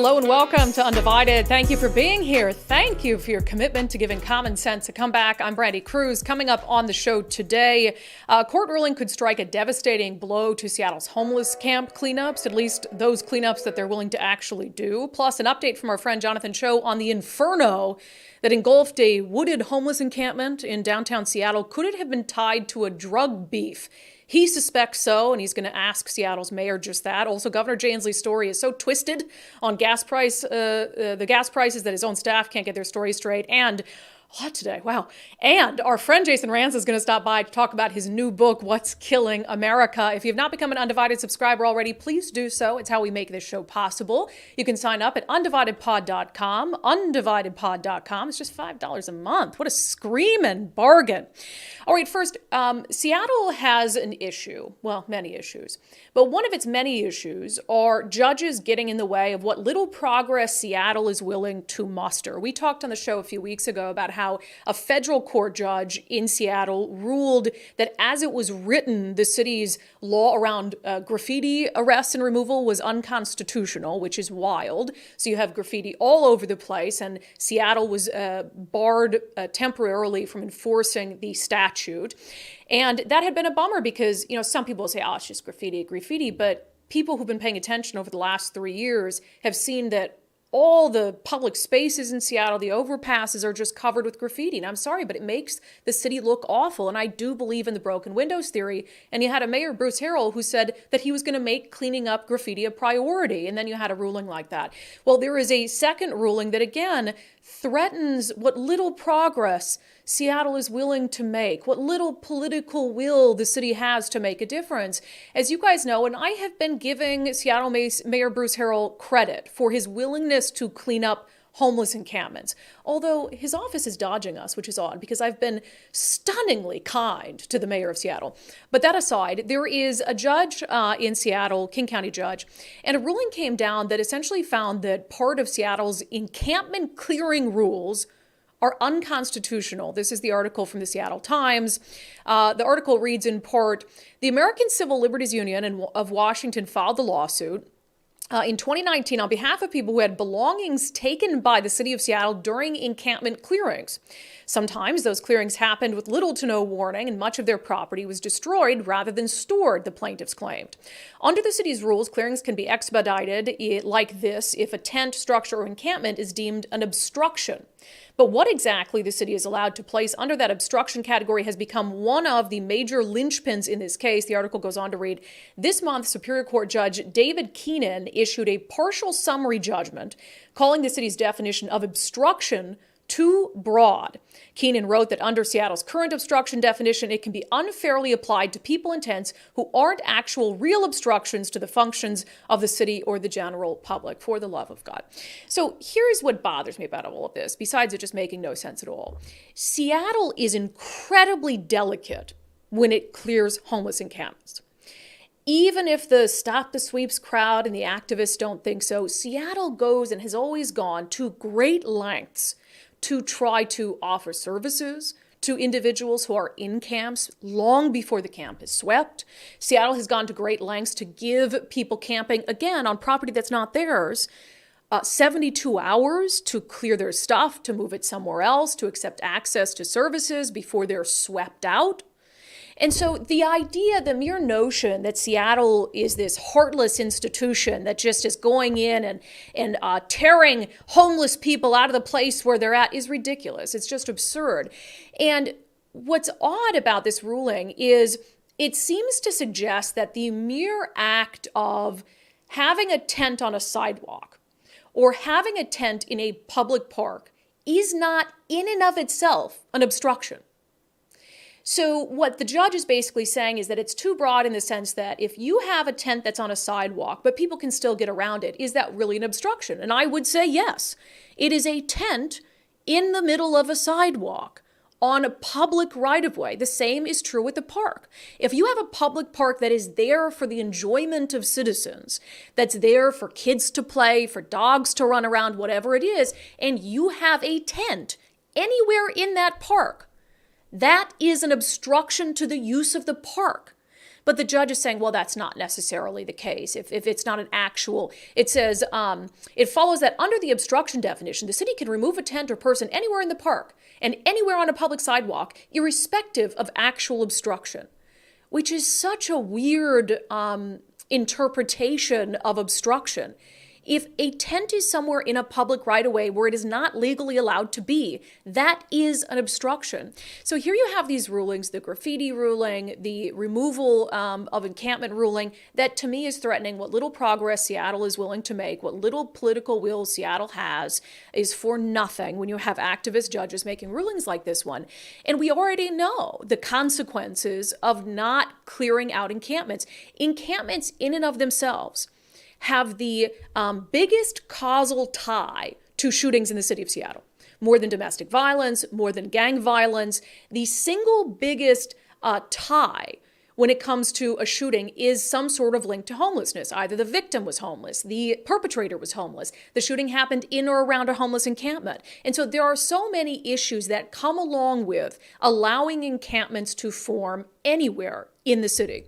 Hello and welcome to Undivided. Thank you for being here. Thank you for your commitment to giving common sense a comeback. I'm Brandi Kruse. Coming up on the show today, a court ruling could strike a devastating blow to Seattle's homeless camp cleanups, at least those cleanups that they're willing to actually do. Plus, an update from our friend Jonathan Cho on the inferno that engulfed a wooded homeless encampment in downtown Seattle. Could it have been tied to a drug beef? He suspects so, and he's going to ask Seattle's mayor just that. Also, Governor Jay Inslee's story is so twisted on the gas prices that his own staff can't get their story straight. And a lot today, wow. And our friend Jason Rantz is going to stop by to talk about his new book, What's Killing America. If you have not become an Undivided subscriber already, please do so. It's how we make this show possible. You can sign up at undividedpod.com, undividedpod.com. It's just $5 a month. What a screaming bargain. All right, first, Seattle has an issue. Well, many issues. But one of its many issues are judges getting in the way of what little progress Seattle is willing to muster. We talked on the show a few weeks ago about how a federal court judge in Seattle ruled that as it was written, the city's law around graffiti arrest and removal was unconstitutional, which is wild. So you have graffiti all over the place, and Seattle was barred temporarily from enforcing the statute. And that had been a bummer because, some people say, oh, it's just graffiti, but people who've been paying attention over the last 3 years have seen that all the public spaces in Seattle, the overpasses, are just covered with graffiti. And I'm sorry, but it makes the city look awful. And I do believe in the broken windows theory. And you had a mayor, Bruce Harrell, who said that he was going to make cleaning up graffiti a priority. And then you had a ruling like that. Well, there is a second ruling that, again, threatens what little progress Seattle is willing to make, what little political will the city has to make a difference. As you guys know, and I have been giving Seattle Mayor Bruce Harrell credit for his willingness to clean up homeless encampments, although his office is dodging us, which is odd because I've been stunningly kind to the mayor of Seattle. But that aside, there is a judge in Seattle, King County judge, and a ruling came down that essentially found that part of Seattle's encampment clearing rules are unconstitutional. This is the article from the Seattle Times. The article reads in part, the American Civil Liberties Union of Washington filed the lawsuit in 2019 on behalf of people who had belongings taken by the city of Seattle during encampment clearings. Sometimes those clearings happened with little to no warning, and much of their property was destroyed rather than stored, the plaintiffs claimed. Under the city's rules, clearings can be expedited like this if a tent, structure, or encampment is deemed an obstruction. But what exactly the city is allowed to place under that obstruction category has become one of the major linchpins in this case. The article goes on to read, this month, Superior Court Judge David Keenan issued a partial summary judgment calling the city's definition of obstruction too broad. Keenan wrote that under Seattle's current obstruction definition, it can be unfairly applied to people and tents who aren't actual real obstructions to the functions of the city or the general public, for the love of God. So here's what bothers me about all of this, besides it just making no sense at all. Seattle is incredibly delicate when it clears homeless encampments. Even if the Stop the Sweeps crowd and the activists don't think so, Seattle goes and has always gone to great lengths to try to offer services to individuals who are in camps long before the camp is swept. Seattle has gone to great lengths to give people camping, again, on property that's not theirs, 72 hours to clear their stuff, to move it somewhere else, to accept access to services before they're swept out. And so the idea, the mere notion that Seattle is this heartless institution that just is going in and tearing homeless people out of the place where they're at is ridiculous. It's just absurd. And what's odd about this ruling is it seems to suggest that the mere act of having a tent on a sidewalk or having a tent in a public park is not in and of itself an obstruction. So what the judge is basically saying is that it's too broad in the sense that if you have a tent that's on a sidewalk, but people can still get around it, is that really an obstruction? And I would say yes. It is a tent in the middle of a sidewalk on a public right-of-way. The same is true with the park. If you have a public park that is there for the enjoyment of citizens, that's there for kids to play, for dogs to run around, whatever it is, and you have a tent anywhere in that park, that is an obstruction to the use of the park But the judge is saying, well, that's not necessarily the case. If it's not an actual, it says, it follows that under the obstruction definition, the city can remove a tent or person anywhere in the park and anywhere on a public sidewalk, irrespective of actual obstruction, which is such a weird interpretation of obstruction. If a tent is somewhere in a public right-of-way where it is not legally allowed to be, that is an obstruction. So here you have these rulings, the graffiti ruling, the removal of encampment ruling, that to me is threatening what little progress Seattle is willing to make, what little political will Seattle has is for nothing when you have activist judges making rulings like this one. And we already know the consequences of not clearing out encampments. Encampments in and of themselves have the biggest causal tie to shootings in the city of Seattle. More than domestic violence, more than gang violence, the single biggest tie when it comes to a shooting is some sort of link to homelessness. Either the victim was homeless, the perpetrator was homeless, the shooting happened in or around a homeless encampment. And so there are so many issues that come along with allowing encampments to form anywhere in the city.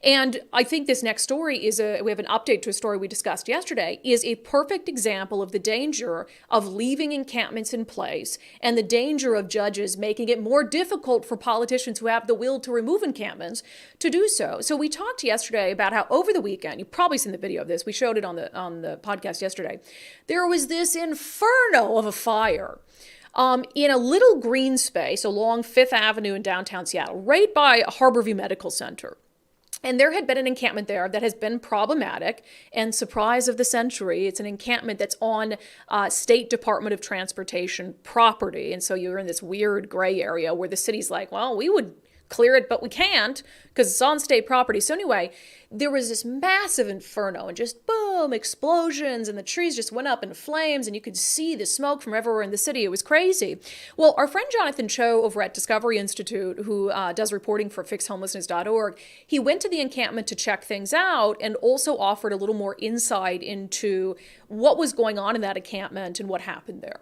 And I think this next story we have an update to a story we discussed yesterday, is a perfect example of the danger of leaving encampments in place and the danger of judges making it more difficult for politicians who have the will to remove encampments to do so. So we talked yesterday about how over the weekend, you've probably seen the video of this, we showed it on the podcast yesterday, there was this inferno of a fire in a little green space along Fifth Avenue in downtown Seattle, right by Harborview Medical Center. And there had been an encampment there that has been problematic. And surprise of the century, it's an encampment that's on State Department of Transportation property. And so you're in this weird gray area where the city's like, well, we would clear it, but we can't because it's on state property. So anyway, there was this massive inferno and just boom, explosions, and the trees just went up in flames and you could see the smoke from everywhere in the city. It was crazy. Well, our friend Jonathan Cho over at Discovery Institute, who does reporting for fixhomelessness.org, he went to the encampment to check things out and also offered a little more insight into what was going on in that encampment and what happened there.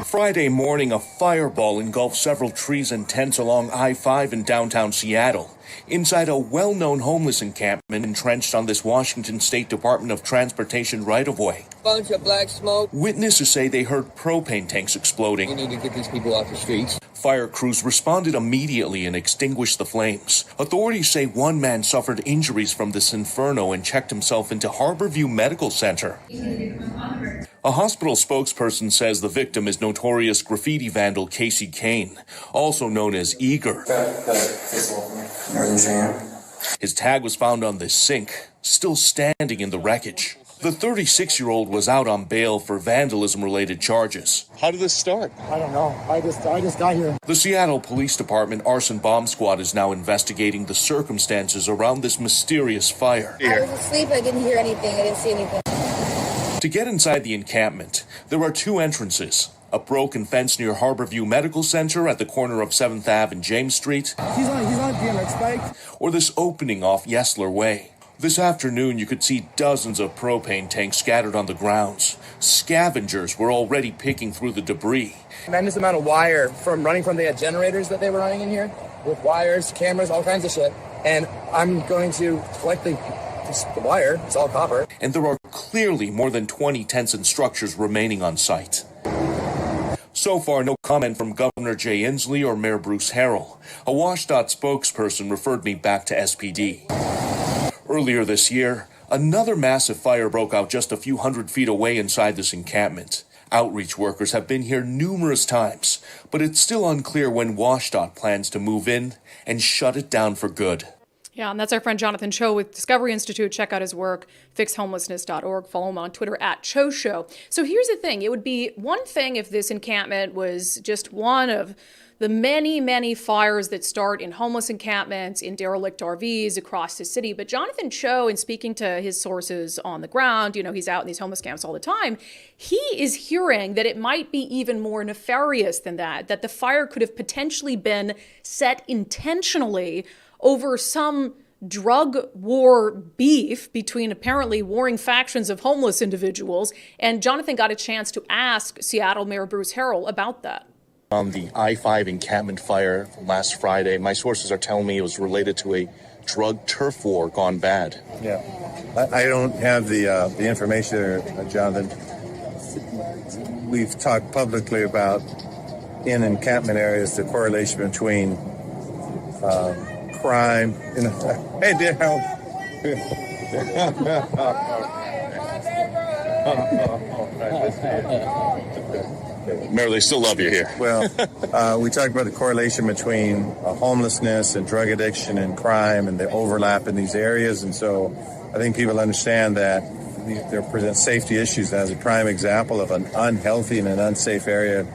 Friday morning, a fireball engulfed several trees and tents along I-5 in downtown Seattle, inside a well-known homeless encampment entrenched on this Washington State Department of Transportation right-of-way. Bunch of black smoke. Witnesses say they heard propane tanks exploding. We need to get these people off the streets. Fire crews responded immediately and extinguished the flames. Authorities say one man suffered injuries from this inferno and checked himself into Harborview Medical Center. A hospital spokesperson says the victim is notorious graffiti vandal Casey Kane, also known as Eager. His tag was found on this sink, still standing in the wreckage. The 36-year-old was out on bail for vandalism-related charges. How did this start? I don't know. I just got here. The Seattle Police Department Arson Bomb Squad is now investigating the circumstances around this mysterious fire. I was asleep. I didn't hear anything. I didn't see anything. To get inside the encampment, there are two entrances. A broken fence near Harborview Medical Center at the corner of 7th Ave and James Street. He's on DMX bike. Or this opening off Yesler Way. This afternoon, you could see dozens of propane tanks scattered on the grounds. Scavengers were already picking through the debris. Tremendous amount of wire running from the generators that they were running in here, with wires, cameras, all kinds of shit. And I'm going to collect the wire. It's all copper. And there are clearly more than 20 tents and structures remaining on site. So far, no comment from Governor Jay Inslee or Mayor Bruce Harrell. A WashDOT spokesperson referred me back to SPD. Earlier this year, another massive fire broke out just a few hundred feet away inside this encampment. Outreach workers have been here numerous times, but it's still unclear when WashDOT plans to move in and shut it down for good. Yeah, and that's our friend Jonathan Cho with Discovery Institute. Check out his work, fixhomelessness.org. Follow him on Twitter at Cho Show. So here's the thing. It would be one thing if this encampment was just one of the many, many fires that start in homeless encampments, in derelict RVs across the city. But Jonathan Cho, in speaking to his sources on the ground, he's out in these homeless camps all the time, he is hearing that it might be even more nefarious than that the fire could have potentially been set intentionally over some drug war beef between apparently warring factions of homeless individuals. And Jonathan got a chance to ask Seattle Mayor Bruce Harrell about that. On the I-5 encampment fire last Friday, my sources are telling me it was related to a drug turf war gone bad. Yeah, I don't have the information there, Jonathan. We've talked publicly about in encampment areas the correlation between crime. Hey, dear, Mayor, they still love you here. Well, we talked about the correlation between homelessness and drug addiction and crime and the overlap in these areas. And so I think people understand that there present safety issues as a prime example of an unhealthy and an unsafe area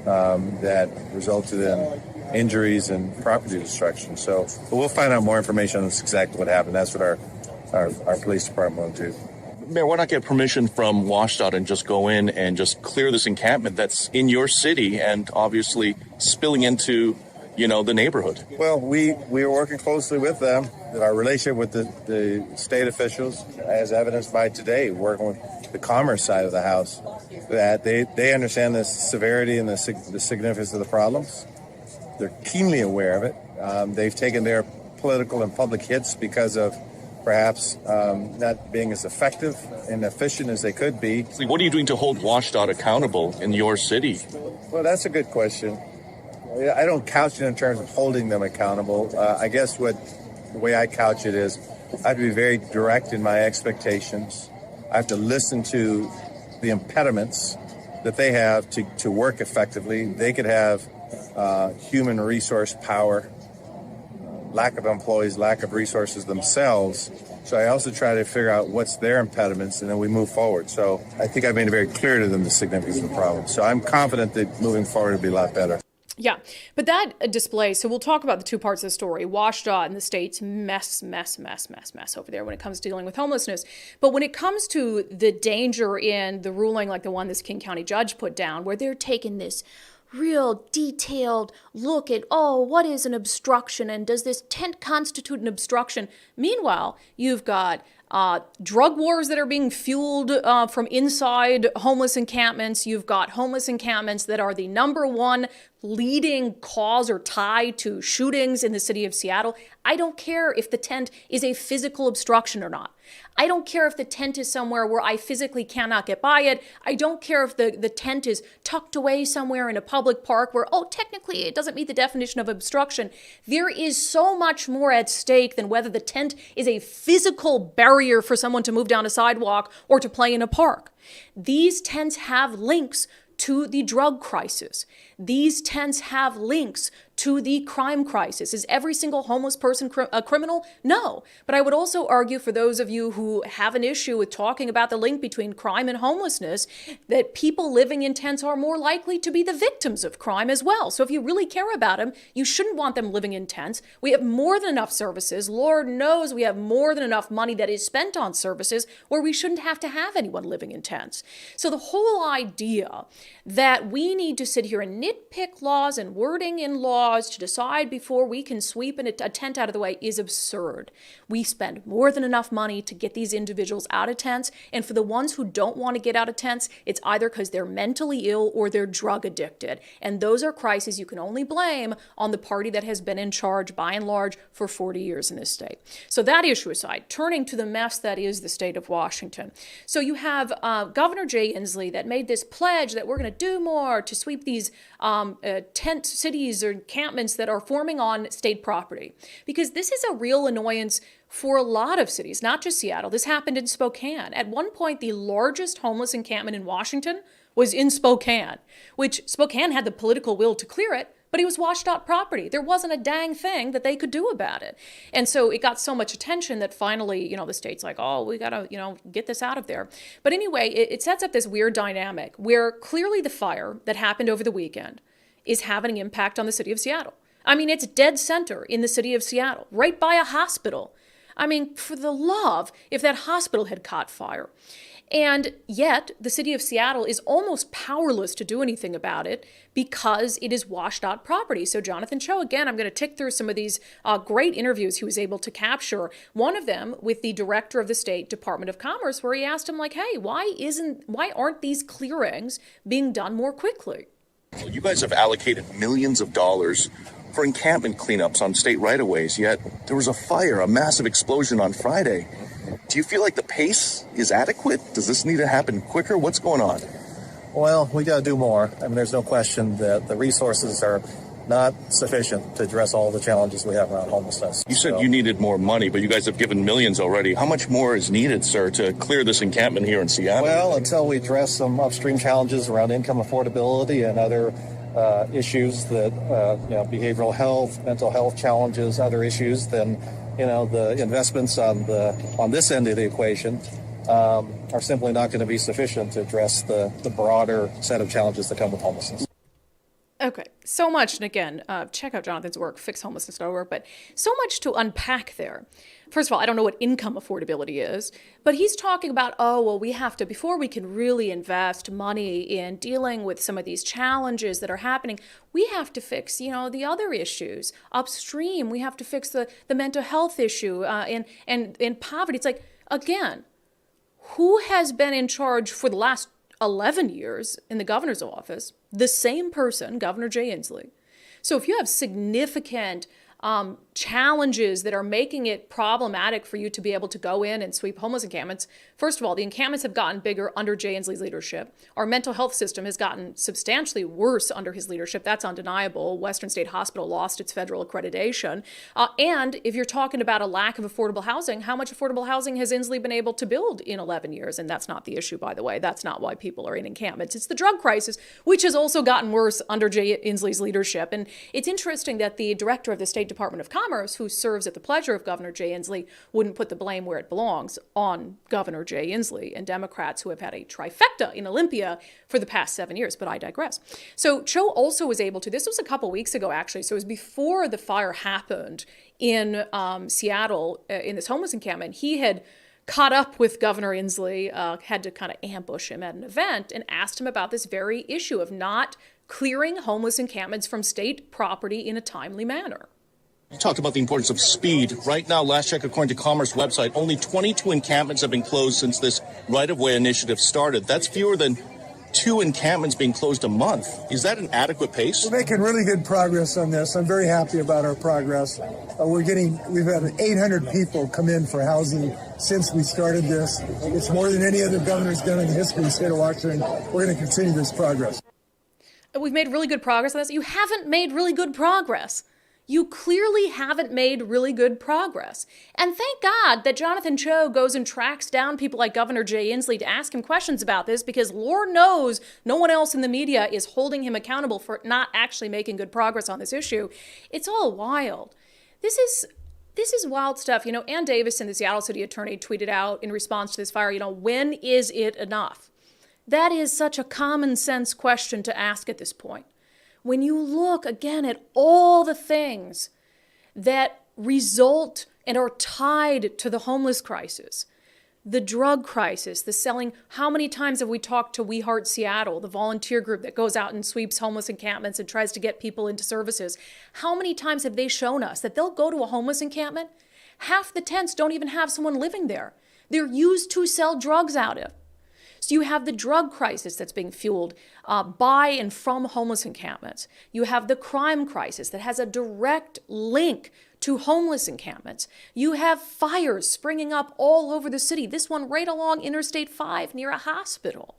that resulted in injuries and property destruction. So but we'll find out more information on this exactly what happened. That's what our police department will do. Mayor, why not get permission from WSDOT and just go in and just clear this encampment that's in your city and obviously spilling into, the neighborhood? Well, we are working closely with them. Our relationship with the state officials, as evidenced by today, working with the commerce side of the house, that they understand the severity and the significance of the problems. They're keenly aware of it. They've taken their political and public hits because of perhaps not being as effective and efficient as they could be. What are you doing to hold WSDOT accountable in your city? Well, that's a good question. I don't couch it in terms of holding them accountable. I guess the way I couch it is I have to be very direct in my expectations. I have to listen to the impediments that they have to work effectively. They could have human resource power, lack of employees, lack of resources themselves. So I also try to figure out what's their impediments, and then we move forward. So I think I've made it very clear to them the significance of the problem. So I'm confident that moving forward will be a lot better. Yeah, but that display, so we'll talk about the two parts of the story. WSDOT and the state's mess over there when it comes to dealing with homelessness. But when it comes to the danger in the ruling like the one this King County judge put down, where they're taking this real detailed look at, what is an obstruction and does this tent constitute an obstruction? Meanwhile, you've got drug wars that are being fueled from inside homeless encampments. You've got homeless encampments that are the number one leading cause or tie to shootings in the city of Seattle. I don't care if the tent is a physical obstruction or not. I don't care if the tent is somewhere where I physically cannot get by it. I don't care if the tent is tucked away somewhere in a public park where, technically it doesn't meet the definition of obstruction. There is so much more at stake than whether the tent is a physical barrier for someone to move down a sidewalk or to play in a park. These tents have links to the drug crisis. These tents have links to the crime crisis. Is every single homeless person a criminal? No. But I would also argue for those of you who have an issue with talking about the link between crime and homelessness, that people living in tents are more likely to be the victims of crime as well. So if you really care about them, you shouldn't want them living in tents. We have more than enough services. Lord knows we have more than enough money that is spent on services where we shouldn't have to have anyone living in tents. So the whole idea that we need to sit here and nitpick laws and wording in laws to decide before we can sweep a tent out of the way is absurd. We spend more than enough money to get these individuals out of tents, and for the ones who don't want to get out of tents, it's either because they're mentally ill or they're drug addicted. And those are crises you can only blame on the party that has been in charge, by and large, for 40 years in this state. So that issue aside, turning to the mess that is the state of Washington. So you have Governor Jay Inslee that made this pledge that we're going to do more to sweep these tent cities or encampments that are forming on state property. Because this is a real annoyance for a lot of cities, not just Seattle. This happened in Spokane. At one point, the largest homeless encampment in Washington was in Spokane, which Spokane had the political will to clear it, but it was WSDOT property. There wasn't a dang thing that they could do about it. And so it got so much attention that finally, the state's like, we got to, get this out of there. But anyway, it sets up this weird dynamic where clearly the fire that happened over the weekend is having an impact on the city of Seattle. I mean, it's dead center in the city of Seattle, right by a hospital. I mean, for the love, if that hospital had caught fire. And yet, the city of Seattle is almost powerless to do anything about it because it is WSDOT property. So Jonathan Cho, again, I'm going to tick through some of these great interviews he was able to capture. One of them with the director of the state Department of Commerce, where he asked him, hey, why aren't these clearings being done more quickly? You guys have allocated millions of dollars for encampment cleanups on state right-of-ways, yet there was a fire, a massive explosion on Friday. Do you feel like the pace is adequate? Does this need to happen quicker? What's going on? Well, we got to do more. I mean, there's no question that the resources are not sufficient to address all the challenges we have around homelessness. You said you needed more money, but you guys have given millions already. How much more is needed, sir, to clear this encampment here in Seattle? Well, until we address some upstream challenges around income affordability and other issues that, behavioral health, mental health challenges, other issues, then, the investments on this end of the equation are simply not going to be sufficient to address the broader set of challenges that come with homelessness. Okay, so much, and again, check out Jonathan's work, fixhomelessness.org, but so much to unpack there. First of all, I don't know what income affordability is, but he's talking about, we have to, before we can really invest money in dealing with some of these challenges that are happening, we have to fix, the other issues upstream. We have to fix the mental health issue and poverty. It's like, again, who has been in charge for the last 11 years in the governor's office? The same person, Governor Jay Inslee. So if you have significant challenges that are making it problematic for you to be able to go in and sweep homeless encampments, first of all, the encampments have gotten bigger under Jay Inslee's leadership. Our mental health system has gotten substantially worse under his leadership. That's undeniable. Western State Hospital lost its federal accreditation. And if you're talking about a lack of affordable housing, how much affordable housing has Inslee been able to build in 11 years? And that's not the issue, by the way. That's not why people are in encampments. It's the drug crisis, which has also gotten worse under Jay Inslee's leadership. And it's interesting that the director of the State Department of Commerce, who serves at the pleasure of Governor Jay Inslee, wouldn't put the blame where it belongs on Governor Jay Inslee and Democrats who have had a trifecta in Olympia for the past 7 years, but I digress. So Cho also was able to, this was a couple weeks ago actually, so it was before the fire happened in Seattle in this homeless encampment. He had caught up with Governor Inslee, had to kind of ambush him at an event and asked him about this very issue of not clearing homeless encampments from state property in a timely manner. You talked about the importance of speed. Right now, last check, according to Commerce website, only 22 encampments have been closed since this right-of-way initiative started. That's fewer than 2 encampments being closed a month. Is that an adequate pace? We're making really good progress on this. I'm very happy about our progress. We've had 800 people come in for housing since we started this. It's more than any other governor's done in the history of the state of Washington. We're going to continue this progress. We've made really good progress on this. You haven't made really good progress. You clearly haven't made really good progress. And thank God that Jonathan Cho goes and tracks down people like Governor Jay Inslee to ask him questions about this, because Lord knows no one else in the media is holding him accountable for not actually making good progress on this issue. It's all wild. This is wild stuff. Ann Davison, the Seattle city attorney, tweeted out in response to this fire, when is it enough? That is such a common sense question to ask at this point. When you look again at all the things that result and are tied to the homeless crisis, the drug crisis, the selling, how many times have we talked to We Heart Seattle, the volunteer group that goes out and sweeps homeless encampments and tries to get people into services? How many times have they shown us that they'll go to a homeless encampment? Half the tents don't even have someone living there. They're used to sell drugs out of. So you have the drug crisis that's being fueled by and from homeless encampments. You have the crime crisis that has a direct link to homeless encampments. You have fires springing up all over the city, this one right along Interstate 5 near a hospital.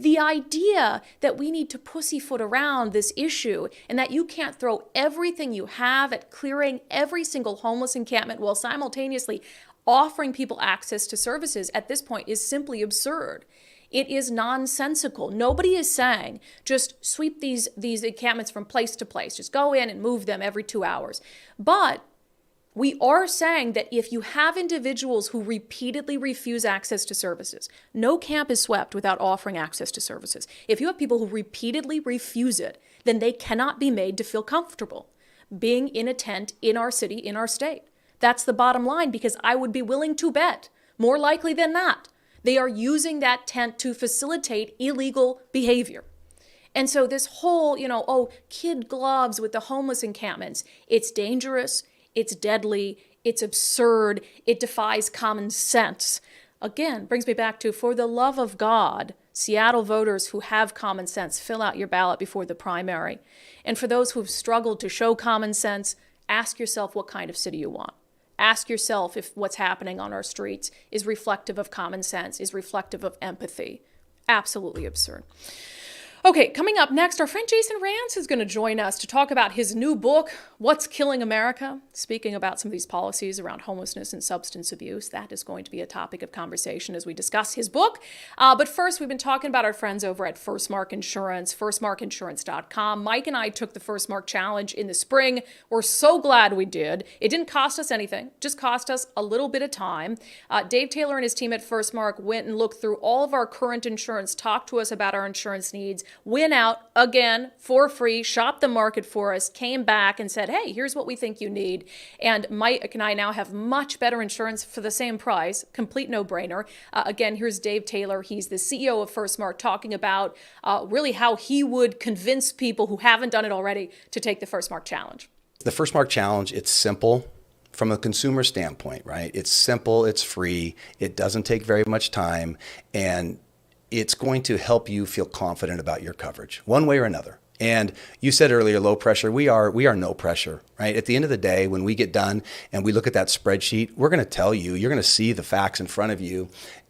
The idea that we need to pussyfoot around this issue and that you can't throw everything you have at clearing every single homeless encampment while simultaneously offering people access to services at this point is simply absurd. It is nonsensical. Nobody is saying just sweep these encampments from place to place. Just go in and move them every 2 hours. But we are saying that if you have individuals who repeatedly refuse access to services, no camp is swept without offering access to services. If you have people who repeatedly refuse it, then they cannot be made to feel comfortable being in a tent in our city, in our state. That's the bottom line, because I would be willing to bet, more likely than not, they are using that tent to facilitate illegal behavior. And so this whole, kid gloves with the homeless encampments, it's dangerous, it's deadly, it's absurd, it defies common sense. Again, brings me back to, for the love of God, Seattle voters who have common sense, fill out your ballot before the primary. And for those who've struggled to show common sense, ask yourself what kind of city you want. Ask yourself if what's happening on our streets is reflective of common sense, is reflective of empathy. Absolutely absurd. Okay, coming up next, our friend Jason Rantz is going to join us to talk about his new book, What's Killing America? Speaking about some of these policies around homelessness and substance abuse. That is going to be a topic of conversation as we discuss his book. But first, we've been talking about our friends over at Firstmark Insurance, firstmarkinsurance.com. Mike and I took the Firstmark Challenge in the spring. We're so glad we did. It didn't cost us anything, just cost us a little bit of time. Dave Taylor and his team at Firstmark went and looked through all of our current insurance, talked to us about our insurance needs, went out again for free, shopped the market for us, came back and said, hey, here's what we think you need. And Mike and I now have much better insurance for the same price, complete no-brainer. Again, here's Dave Taylor. He's the CEO of Firstmark, talking about really how he would convince people who haven't done it already to take the Firstmark Challenge. The Firstmark Challenge, it's simple. From a consumer standpoint, right? It's simple, it's free, it doesn't take very much time, and it's going to help you feel confident about your coverage, one way or another. And you said earlier, low pressure, we are no pressure, right? At the end of the day, when we get done and we look at that spreadsheet, we're going to tell you, you're going to see the facts in front of you.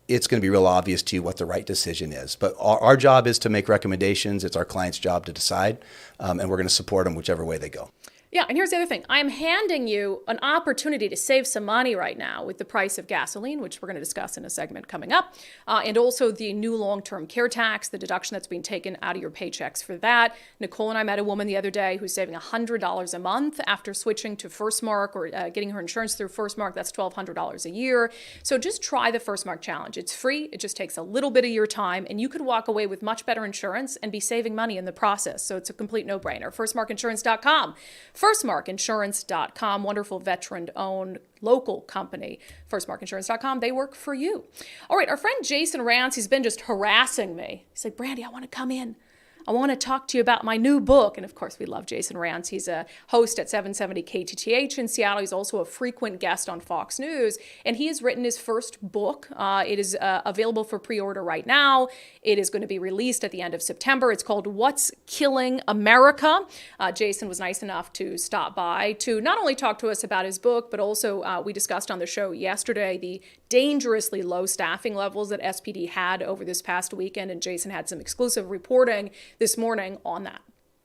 It's going to be real obvious to you what the right decision is. But our job is to make recommendations. It's our client's job to decide, and we're going to support them whichever way they go. Yeah, and here's the other thing. I'm handing you an opportunity to save some money right now with the price of gasoline, which we're going to discuss in a segment coming up, and also the new long-term care tax, the deduction that's being taken out of your paychecks for that. Nicole and I met a woman the other day who's saving $100 a month after switching to Firstmark or getting her insurance through Firstmark. That's $1,200 a year. So just try the Firstmark Challenge. It's free. It just takes a little bit of your time, and you could walk away with much better insurance and be saving money in the process. So it's a complete no-brainer. FirstmarkInsurance.com. FirstmarkInsurance.com, wonderful veteran-owned local company. FirstmarkInsurance.com, they work for you. All right, our friend Jason Rantz, he's been just harassing me. He's like, Brandi, I want to come in. I want to talk to you about my new book. And of course, we love Jason Rantz. He's a host at 770 KTTH in Seattle. He's also a frequent guest on Fox News. And he has written his first book. It is available for pre-order right now. It is going to be released at the end of September. It's called What's Killing America? Jason was nice enough to stop by to not only talk to us about his book, but also we discussed on the show yesterday the dangerously low staffing levels that SPD had over this past weekend. And Jason had some exclusive reporting this morning on that.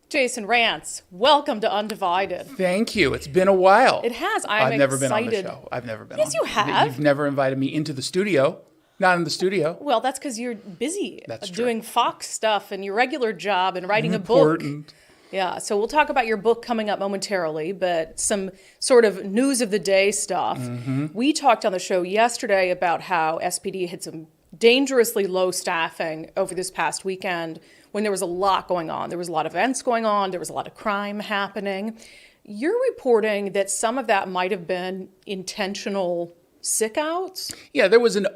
Jason Rantz, welcome to Undivided. Thank you. It's been a while. It has. I've never been on the show. I've never been on. Yes, you have. You've never invited me into the studio. Not in the studio. Well, that's because you're busy That's doing true. Fox stuff and your regular job and writing Important. a book. Yeah, so we'll talk about your book coming up momentarily, but some sort of news of the day stuff. Mm-hmm. We talked on the show yesterday about how SPD had some dangerously low staffing over this past weekend when there was a lot going on. There was a lot of events going on. There was a lot of crime happening. You're reporting that some of that might have been intentional sick outs? Yeah, there was an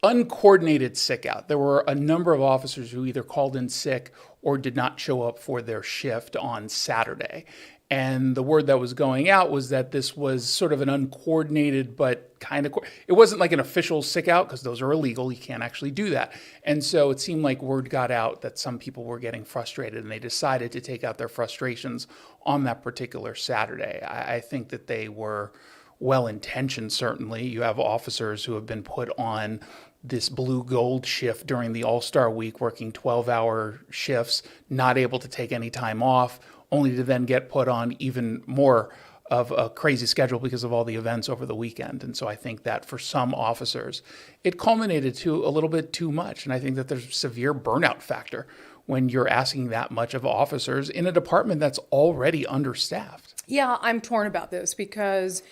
uncoordinated sick out. There were a number of officers who either called in sick or did not show up for their shift on Saturday. And the word that was going out was that this was sort of an uncoordinated, but kind of, it wasn't like an official sick out because those are illegal. You can't actually do that. And so it seemed like word got out that some people were getting frustrated and they decided to take out their frustrations on that particular Saturday. I think that they were well-intentioned, certainly. You have officers who have been put on this blue gold shift during the All-Star week, working 12-hour shifts, not able to take any time off, only to then get put on even more of a crazy schedule because of all the events over the weekend. And so I think that for some officers, it culminated to a little bit too much. And I think that there's a severe burnout factor when you're asking that much of officers in a department that's already understaffed. Yeah, I'm torn about this because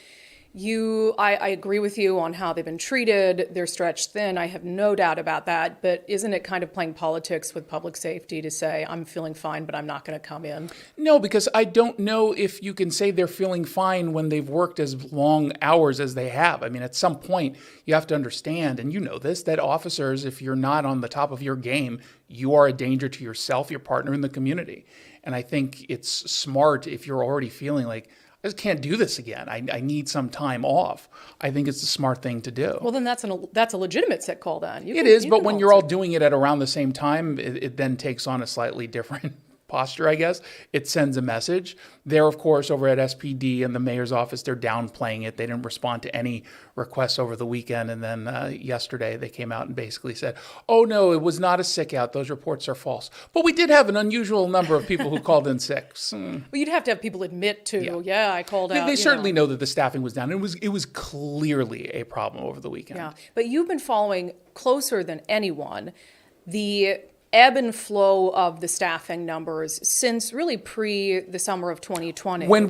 I agree with you on how they've been treated. They're stretched thin. I have no doubt about that. But isn't it kind of playing politics with public safety to say, I'm feeling fine, but I'm not going to come in? No, because I don't know if you can say they're feeling fine when they've worked as long hours as they have. I mean, at some point, you have to understand, and you know this, that officers, if you're not on the top of your game, you are a danger to yourself, your partner, in the community. And I think it's smart if you're already feeling like, I just can't do this again. I need some time off. I think it's the smart thing to do. Well, then that's a legitimate sick call then. It is, but when you're all doing it at around the same time, it then takes on a slightly different posture, I guess. It sends a message. There, of course, over at SPD and the mayor's office, they're downplaying it. They didn't respond to any requests over the weekend. And then yesterday they came out and basically said, oh, no, it was not a sick out. Those reports are false. But we did have an unusual number of people who called in sick. Well, you'd have to have people admit to, I called out. They certainly know that the staffing was down. It was clearly a problem over the weekend. Yeah, but you've been following closer than anyone the ebb and flow of the staffing numbers since really the summer of 2020. When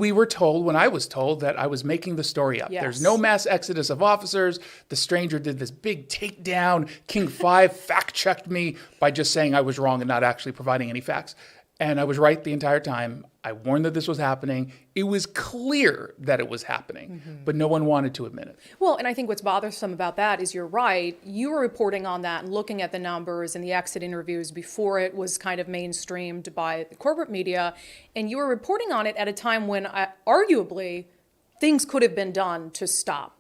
I was told that I was making the story up. Yes. There's no mass exodus of officers. The stranger did this big takedown. King 5 fact-checked me by just saying I was wrong and not actually providing any facts. And I was right the entire time. I warned that this was happening. It was clear that it was happening, but no one wanted to admit it. Well, and I think what's bothersome about that is you're right. You were reporting on that and looking at the numbers and the exit interviews before it was kind of mainstreamed by the corporate media. And you were reporting on it at a time when arguably things could have been done to stop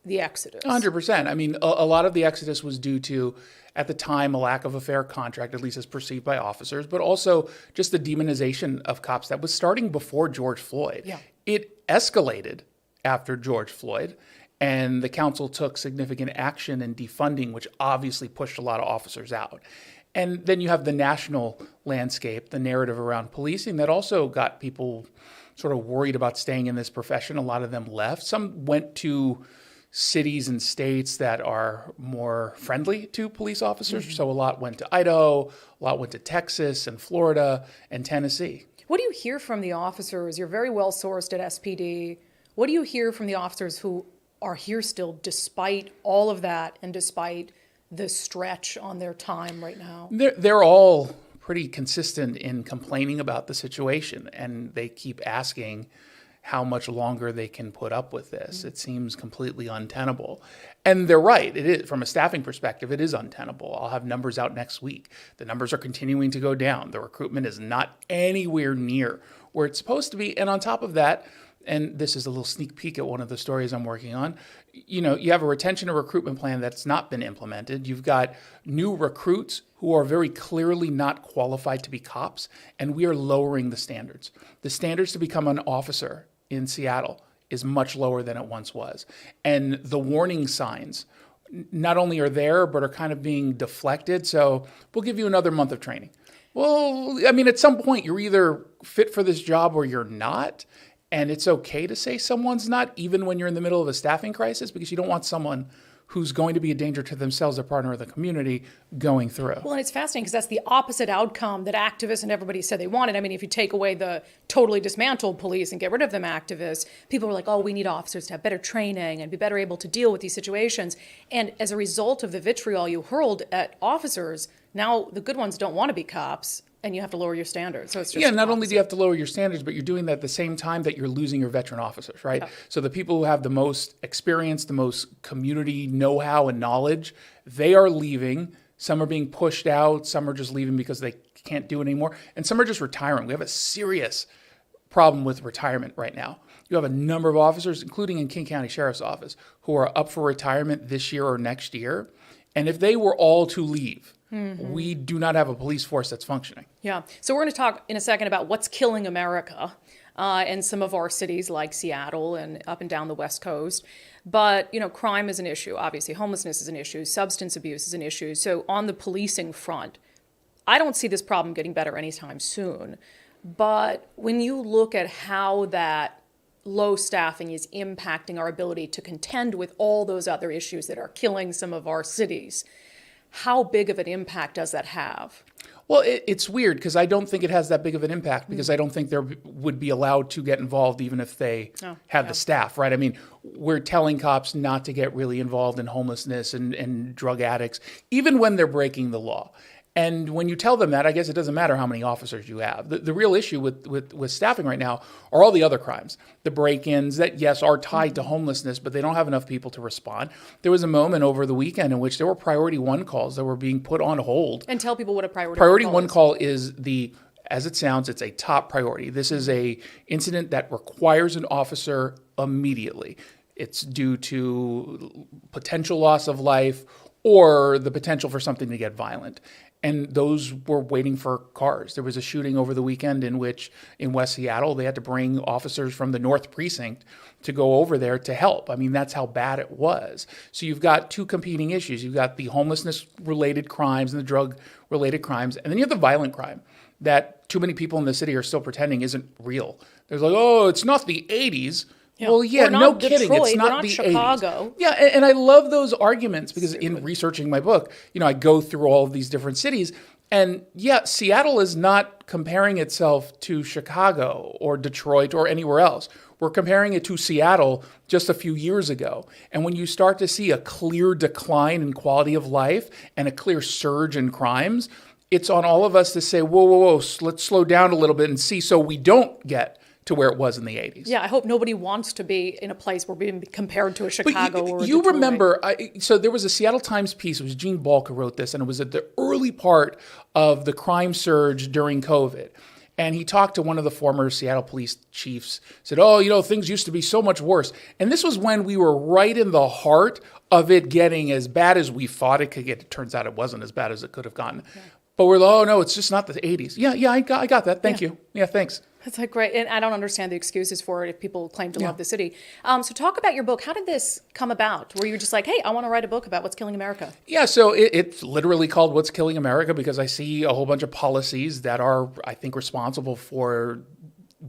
the exodus. 100%. I mean, a lot of the exodus was due to, at the time, a lack of a fair contract, at least as perceived by officers, but also just the demonization of cops that was starting before George Floyd. Yeah. It escalated after George Floyd, and the council took significant action in defunding, which obviously pushed a lot of officers out. And then you have the national landscape, the narrative around policing that also got people sort of worried about staying in this profession. A lot of them left. Some went to cities and states that are more friendly to police officers. So a lot went to Idaho, a lot went to Texas and Florida and Tennessee. What do you hear from the officers? You're very well sourced at SPD. What do you hear from the officers who are here still despite all of that and despite the stretch on their time right now? They're all pretty consistent in complaining about the situation, and they keep asking how much longer they can put up with this. It seems completely untenable. And they're right. It is, from a staffing perspective, it is untenable. I'll have numbers out next week. The numbers are continuing to go down. The recruitment is not anywhere near where it's supposed to be. And on top of that, and this is a little sneak peek at one of the stories I'm working on, you have a retention and recruitment plan that's not been implemented. You've got new recruits who are very clearly not qualified to be cops, and we are lowering the standards. The standards to become an officer in Seattle is much lower than it once was. And the warning signs not only are there, but are kind of being deflected. So we'll give you another month of training. Well, I mean, at some point, you're either fit for this job or you're not. And it's okay to say someone's not, even when you're in the middle of a staffing crisis, because you don't want someone who's going to be a danger to themselves, their partner, or the community going through. Well, and it's fascinating because that's the opposite outcome that activists and everybody said they wanted. I mean, if you take away the totally dismantled police and get rid of them activists, people were like, oh, we need officers to have better training and be better able to deal with these situations. And as a result of the vitriol you hurled at officers, now the good ones don't want to be cops, and you have to lower your standards. So it's just not only do you have to lower your standards, but you're doing that at the same time that you're losing your veteran officers, right? Yeah. So the people who have the most experience, the most community know-how and knowledge, they are leaving. Some are being pushed out. Some are just leaving because they can't do it anymore. And some are just retiring. We have a serious problem with retirement right now. You have a number of officers, including in King County Sheriff's Office, who are up for retirement this year or next year. And if they were all to leave, we do not have a police force that's functioning. Yeah. So we're going to talk in a second about what's killing America in some of our cities like Seattle and up and down the West Coast. But, crime is an issue. Obviously, homelessness is an issue. Substance abuse is an issue. So on the policing front, I don't see this problem getting better anytime soon. But when you look at how that low staffing is impacting our ability to contend with all those other issues that are killing some of our cities, how big of an impact does that have? Well, it's weird because I don't think it has that big of an impact because I don't think they would be allowed to get involved even if they have the staff, right? I mean, we're telling cops not to get really involved in homelessness and drug addicts, even when they're breaking the law. And when you tell them that, I guess it doesn't matter how many officers you have. The real issue with staffing right now are all the other crimes. The break-ins that, yes, are tied to homelessness, but they don't have enough people to respond. There was a moment over the weekend in which there were priority one calls that were being put on hold. And tell people what a priority one call is the as it sounds, it's a top priority. This is a incident that requires an officer immediately. It's due to potential loss of life or the potential for something to get violent. And those were waiting for cars. There was a shooting over the weekend in which, in West Seattle, they had to bring officers from the North Precinct to go over there to help. I mean, that's how bad it was. So you've got two competing issues. You've got the homelessness-related crimes and the drug-related crimes, and then you have the violent crime that too many people in the city are still pretending isn't real. They're like, oh, it's not the 80s. Yeah. Well, yeah, no kidding. Detroit, It's not we're the Chicago. 80s. Yeah, and I love those arguments because in researching my book, I go through all of these different cities. And yeah, Seattle is not comparing itself to Chicago or Detroit or anywhere else. We're comparing it to Seattle just a few years ago. And when you start to see a clear decline in quality of life and a clear surge in crimes, it's on all of us to say, whoa, let's slow down a little bit and see so we don't get to where it was in the 80s. Yeah, I hope nobody wants to be in a place where we're being compared to a Chicago or a you Detroit. remember, so there was a Seattle Times piece, it was Gene Balk who wrote this, and it was at the early part of the crime surge during COVID. And he talked to one of the former Seattle police chiefs, said, things used to be so much worse. And this was when we were right in the heart of it getting as bad as we thought it could get. It turns out it wasn't as bad as it could have gotten. Yeah. But we're like, oh, no, it's just not the 80s. Yeah, I got that. Thank you. Yeah, thanks. That's like great. And I don't understand the excuses for it if people claim to love the city. So talk about your book. How did this come about? Were you just like, hey, I want to write a book about what's killing America? Yeah, so it's literally called What's Killing America because I see a whole bunch of policies that are, I think, responsible for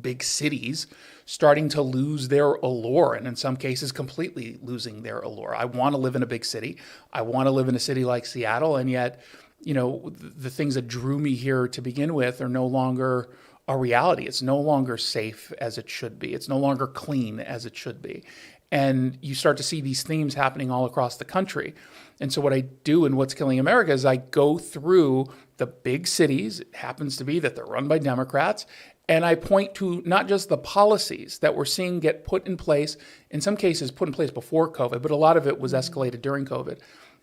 big cities starting to lose their allure and in some cases completely losing their allure. I want to live in a big city. I want to live in a city like Seattle. And yet, the things that drew me here to begin with are no longer a reality. It's no longer safe as it should be. It's no longer clean as it should be. And you start to see these themes happening all across the country. And so what I do in What's Killing America is I go through the big cities. It happens to be that they're run by Democrats. And I point to not just the policies that we're seeing get put in place, in some cases put in place before COVID, but a lot of it was escalated during COVID.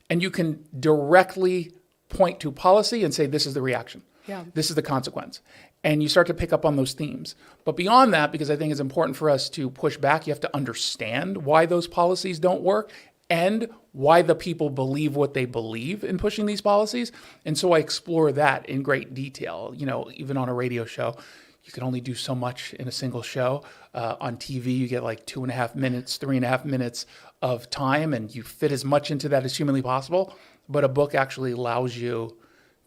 And you can directly point to policy and say, this is the reaction. Yeah. This is the consequence. And you start to pick up on those themes. But beyond that, because I think it's important for us to push back, you have to understand why those policies don't work and why the people believe what they believe in pushing these policies. And so I explore that in great detail. Even on a radio show, you can only do so much in a single show. On TV, you get like 2.5 minutes, 3.5 minutes of time, and you fit as much into that as humanly possible. But a book actually allows you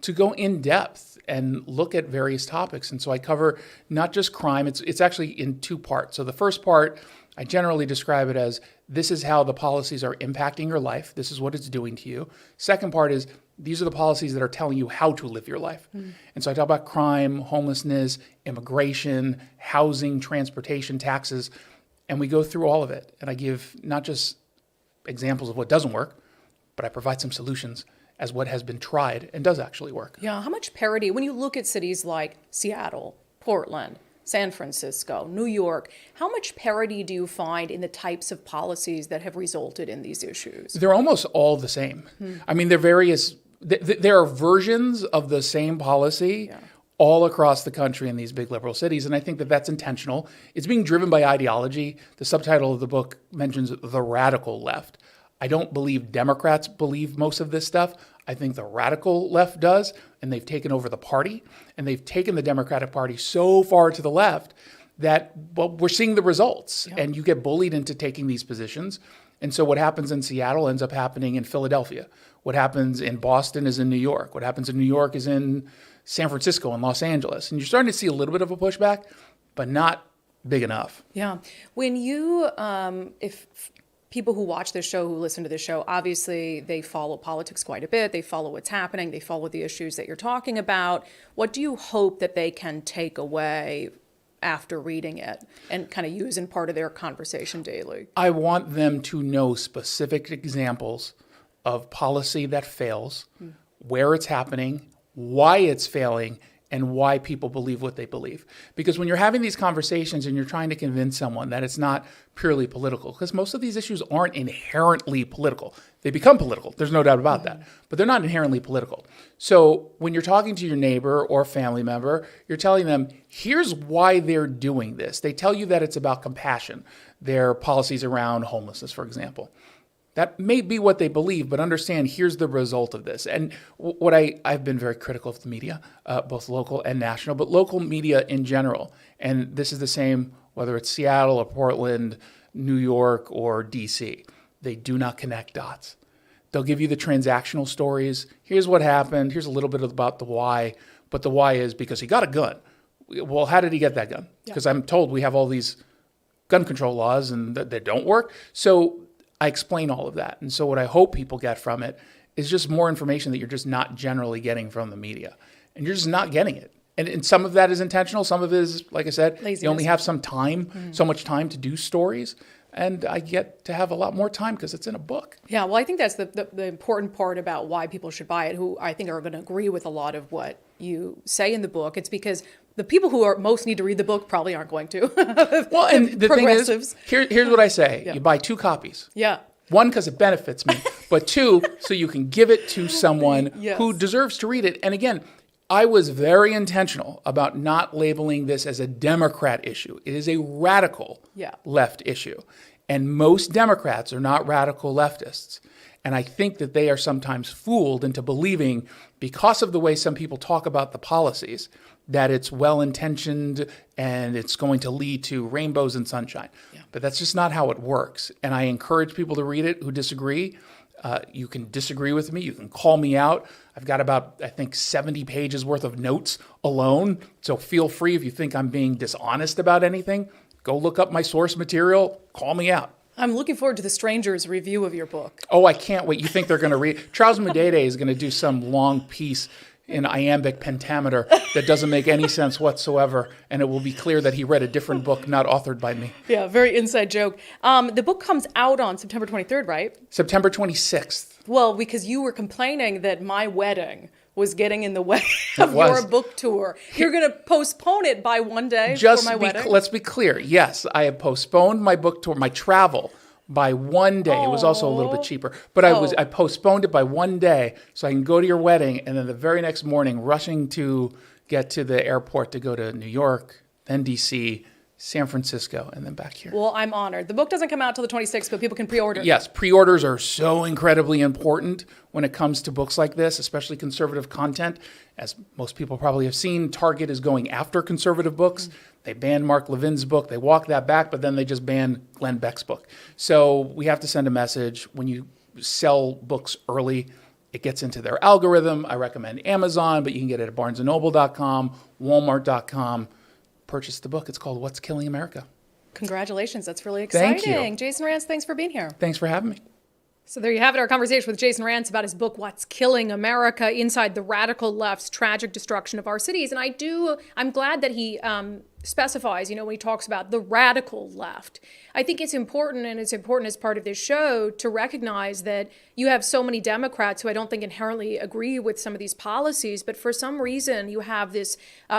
to go in depth and look at various topics. And so I cover not just crime, it's actually in two parts. So the first part, I generally describe it as this is how the policies are impacting your life. This is what it's doing to you. Second part is these are the policies that are telling you how to live your life. And so I talk about crime, homelessness, immigration, housing, transportation, taxes, and we go through all of it. And I give not just examples of what doesn't work, but I provide some solutions as what has been tried and does actually work. Yeah, how much parity, when you look at cities like Seattle, Portland, San Francisco, New York, how much parity do you find in the types of policies that have resulted in these issues? They're almost all the same. I mean, there are versions of the same policy all across the country in these big liberal cities, and I think that that's intentional. It's being driven by ideology. The subtitle of the book mentions the radical left. I don't believe Democrats believe most of this stuff. I think the radical left does, and they've taken over the party, and they've taken the Democratic Party so far to the left that we're seeing the results, and you get bullied into taking these positions. And so what happens in Seattle ends up happening in Philadelphia. What happens in Boston is in New York. What happens in New York is in San Francisco and Los Angeles. And you're starting to see a little bit of a pushback, but not big enough. Yeah. When you, if people who watch this show, who listen to this show, obviously they follow politics quite a bit. They follow what's happening. They follow the issues that you're talking about. What do you hope that they can take away after reading it and kind of use in part of their conversation daily? I want them to know specific examples of policy that fails, where it's happening, why it's failing, and why people believe what they believe. Because when you're having these conversations and you're trying to convince someone that it's not purely political, because most of these issues aren't inherently political. They become political. There's no doubt about that. But they're not inherently political. So when you're talking to your neighbor or family member, you're telling them, here's why they're doing this. They tell you that it's about compassion. Their policies around homelessness, for example. That may be what they believe, but understand here's the result of this. And what I've been very critical of the media, both local and national, but local media in general. And this is the same whether it's Seattle or Portland, New York or DC. They do not connect dots. They'll give you the transactional stories. Here's what happened. Here's a little bit about the why. But the why is because he got a gun. Well, how did he get that gun? Because I'm told we have all these gun control laws and that they don't work. So I explain all of that. And so what I hope people get from it is just more information that you're just not generally getting from the media. And you're just not getting it. And some of that is intentional. Some of it is, like I said, laziness. You only have some time, so much time to do stories. And I get to have a lot more time because it's in a book. Yeah, well, I think that's the important part about why people should buy it, who I think are going to agree with a lot of what you say in the book. It's because the people who are most need to read the book probably aren't going to. Well, and the thing is, here's what I say. You buy 2 copies. Yeah. 1, because it benefits me, but 2, so you can give it to someone who deserves to read it. And again, I was very intentional about not labeling this as a Democrat issue. It is a radical left issue. And most Democrats are not radical leftists. And I think that they are sometimes fooled into believing, because of the way some people talk about the policies, that it's well-intentioned and it's going to lead to rainbows and sunshine. But that's just not how it works. And I encourage people to read it who disagree. You can disagree with me. You can call me out. I've got about, I think, 70 pages worth of notes alone. So feel free, if you think I'm being dishonest about anything, go look up my source material, call me out. I'm looking forward to the Stranger's review of your book. Oh, I can't wait. You think they're going to read? Charles Medede is going to do some long piece in iambic pentameter that doesn't make any sense whatsoever, and it will be clear that he read a different book not authored by me. Yeah, very inside joke. The book comes out on September 23rd, right? September 26th. Well, because you were complaining that my wedding was getting in the way of your book tour. You're going to postpone it by one day for my wedding? Let's be clear. Yes, I have postponed my book tour, my travel, by one day. It was also a little bit cheaper, but I postponed it by one day so I can go to your wedding, and then the very next morning rushing to get to the airport to go to New York, then DC, San Francisco, and then back here. Well, I'm honored. The book doesn't come out till the 26th, but people can pre-order. Yes, pre-orders are so incredibly important when it comes to books like this, especially conservative content. As most people probably have seen, Target is going after conservative books. They banned Mark Levin's book. They walked that back, but then they just banned Glenn Beck's book. So we have to send a message. When you sell books early, it gets into their algorithm. I recommend Amazon, but you can get it at barnesandnoble.com, walmart.com. Purchase the book. It's called What's Killing America. Congratulations. That's really exciting. Thank you. Jason Rantz, thanks for being here. Thanks for having me. So there you have it, our conversation with Jason Rantz about his book, What's Killing America, Inside the Radical Left's Tragic Destruction of Our Cities. And I'm glad that he specifies, when he talks about the radical left. I think it's important, and it's important as part of this show, to recognize that you have so many Democrats who I don't think inherently agree with some of these policies, but for some reason you have this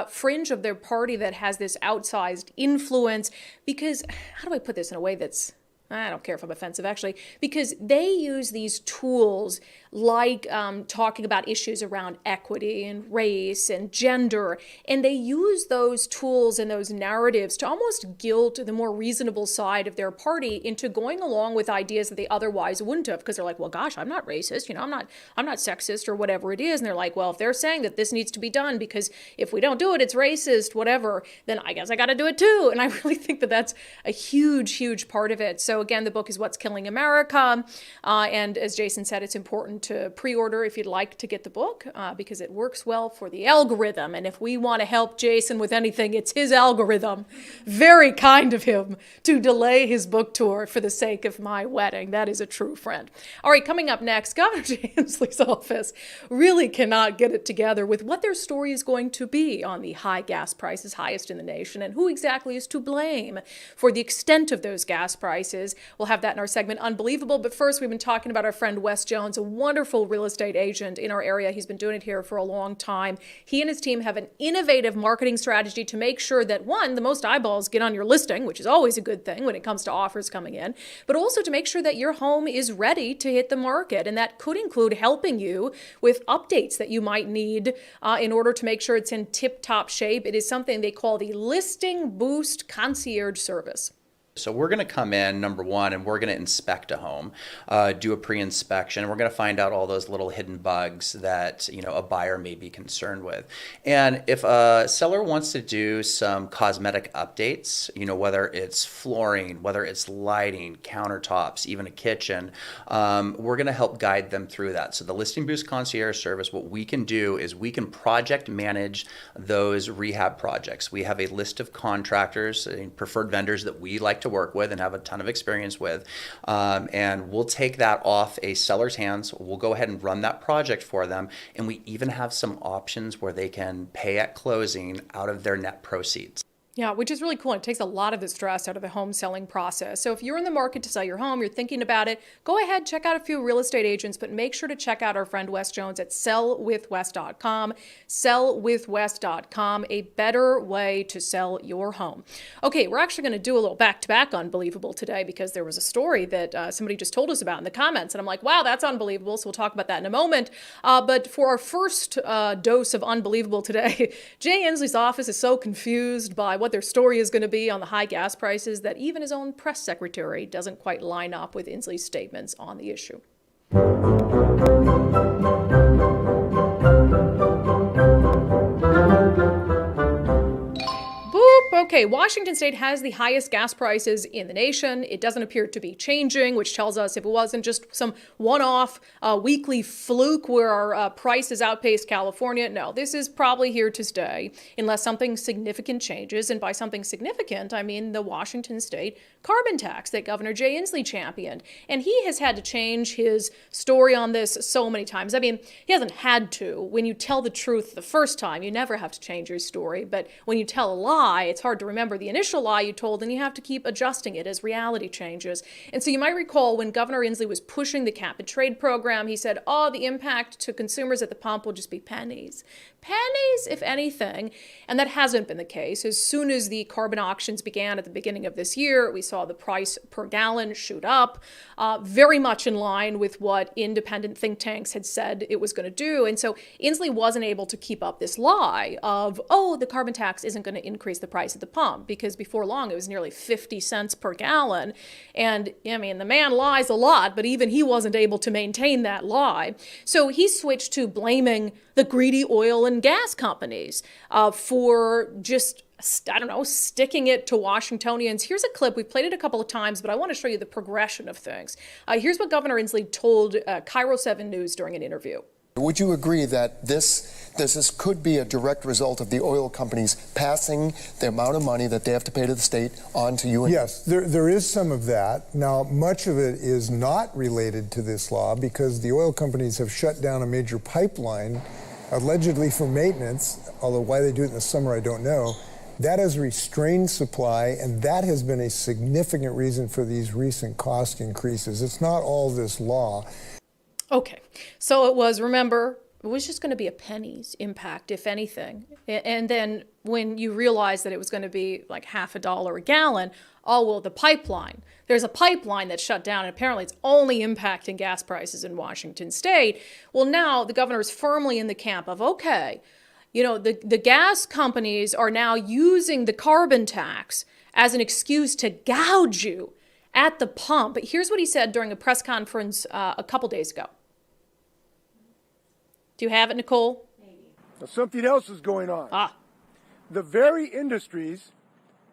fringe of their party that has this outsized influence because, how do I put this in a way that's, I don't care if I'm offensive, actually, because they use these tools like talking about issues around equity and race and gender, and they use those tools and those narratives to almost guilt the more reasonable side of their party into going along with ideas that they otherwise wouldn't have, because they're like, well, gosh, I'm not racist, I'm not sexist or whatever it is, and they're like, well, if they're saying that this needs to be done because if we don't do it, it's racist, whatever, then I guess I got to do it too. And I really think that that's a huge, huge part of it. So again, the book is What's Killing America, and as Jason said, it's important to pre-order if you'd like to get the book because it works well for the algorithm. And if we want to help Jason with anything, it's his algorithm. Very kind of him to delay his book tour for the sake of my wedding. That is a true friend. All right, coming up next, Governor Jay Inslee's office really cannot get it together with what their story is going to be on the high gas prices, highest in the nation, and who exactly is to blame for the extent of those gas prices prices. We'll have that in our segment Unbelievable. But first, we've been talking about our friend Wes Jones, a wonderful real estate agent in our area. He's been doing it here for a long time. He and his team have an innovative marketing strategy to make sure that, one, the most eyeballs get on your listing, which is always a good thing when it comes to offers coming in, but also to make sure that your home is ready to hit the market. And that could include helping you with updates that you might need in order to make sure it's in tip-top shape. It is something they call the Listing Boost Concierge Service. So we're going to come in, number one, and we're going to inspect a home, do a pre-inspection, and we're going to find out all those little hidden bugs that, a buyer may be concerned with. And if a seller wants to do some cosmetic updates, whether it's flooring, whether it's lighting, countertops, even a kitchen, we're going to help guide them through that. So the Listing Boost Concierge Service, what we can do is we can project manage those rehab projects. We have a list of contractors and preferred vendors that we like to work with and have a ton of experience with, and we'll take that off a seller's hands. We'll go ahead and run that project for them, and we even have some options where they can pay at closing out of their net proceeds. Yeah, which is really cool. It takes a lot of the stress out of the home selling process. So if you're in the market to sell your home, you're thinking about it, go ahead, check out a few real estate agents, but make sure to check out our friend Wes Jones at sellwithwes.com. Sellwithwes.com, a better way to sell your home. Okay, we're actually going to do a little back-to-back Unbelievable today because there was a story that somebody just told us about in the comments, and I'm like, wow, that's unbelievable, so we'll talk about that in a moment. But for our first dose of Unbelievable today, Jay Inslee's office is so confused by what their story is going to be on the high gas prices that even his own press secretary doesn't quite line up with Inslee's statements on the issue. Okay, Washington State has the highest gas prices in the nation. It doesn't appear to be changing, which tells us if it wasn't just some one-off weekly fluke where our prices outpaced California, no, this is probably here to stay unless something significant changes. And by something significant, I mean the Washington State carbon tax that Governor Jay Inslee championed. And he has had to change his story on this so many times. I mean, he hasn't had to. When you tell the truth the first time, you never have to change your story. But when you tell a lie, it's hard to remember the initial lie you told, and you have to keep adjusting it as reality changes. And so you might recall when Governor Inslee was pushing the cap and trade program, he said, the impact to consumers at the pump will just be pennies. Pennies, if anything. And that hasn't been the case. As soon as the carbon auctions began at the beginning of this year, we saw the price per gallon shoot up, very much in line with what independent think tanks had said it was going to do. And so Inslee wasn't able to keep up this lie of, the carbon tax isn't going to increase the price at the pump, because before long it was nearly 50 cents per gallon. And I mean, the man lies a lot, but even he wasn't able to maintain that lie. So he switched to blaming the greedy oil and gas companies for just, sticking it to Washingtonians. Here's a clip. We've played it a couple of times, but I want to show you the progression of things. Here's what Governor Inslee told Cairo 7 News during an interview. Would you agree that this could be a direct result of the oil companies passing the amount of money that they have to pay to the state on to you? Yes, there is some of that. Now, much of it is not related to this law because the oil companies have shut down a major pipeline, allegedly for maintenance, although why they do it in the summer, I don't know. That has restrained supply, and that has been a significant reason for these recent cost increases. It's not all this law. Okay, so it was just going to be a penny's impact, if anything. And then when you realize that it was going to be like half $1 a gallon, the pipeline. There's a pipeline that shut down, and apparently it's only impacting gas prices in Washington State. Well, now the governor is firmly in the camp of, the gas companies are now using the carbon tax as an excuse to gouge you at the pump. But here's what he said during a press conference a couple days ago. Do you have it, Nicole? Now, something else is going on. The very industries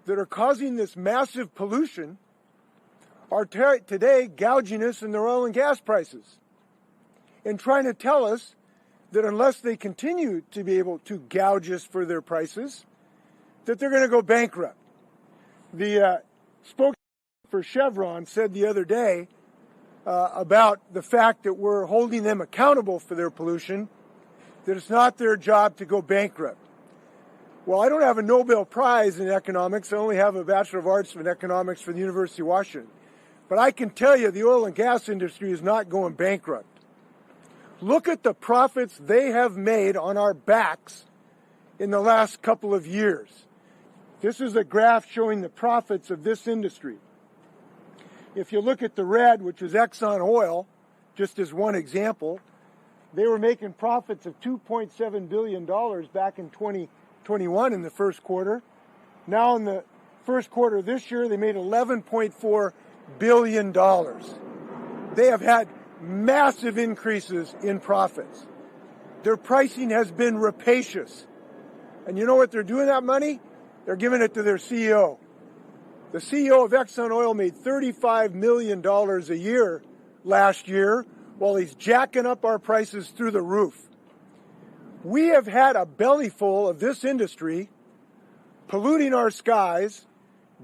that are causing this massive pollution are today gouging us in their oil and gas prices and trying to tell us that unless they continue to be able to gouge us for their prices, that they're going to go bankrupt. The spokesman for Chevron said the other day about the fact that we're holding them accountable for their pollution, that it's not their job to go bankrupt. Well, I don't have a Nobel Prize in economics. I only have a Bachelor of Arts in economics from the University of Washington. But I can tell you the oil and gas industry is not going bankrupt. Look at the profits they have made on our backs in the last couple of years. This is a graph showing the profits of this industry. If you look at the red, which is Exxon Oil, just as one example, they were making profits of $2.7 billion back in 2021 in the first quarter. Now in the first quarter of this year, they made $11.4 billion. They have had massive increases in profits. Their pricing has been rapacious. And you know what they're doing with that money? They're giving it to their CEO. The CEO of Exxon Oil made $35 million a year last year while he's jacking up our prices through the roof. We have had a bellyful of this industry polluting our skies,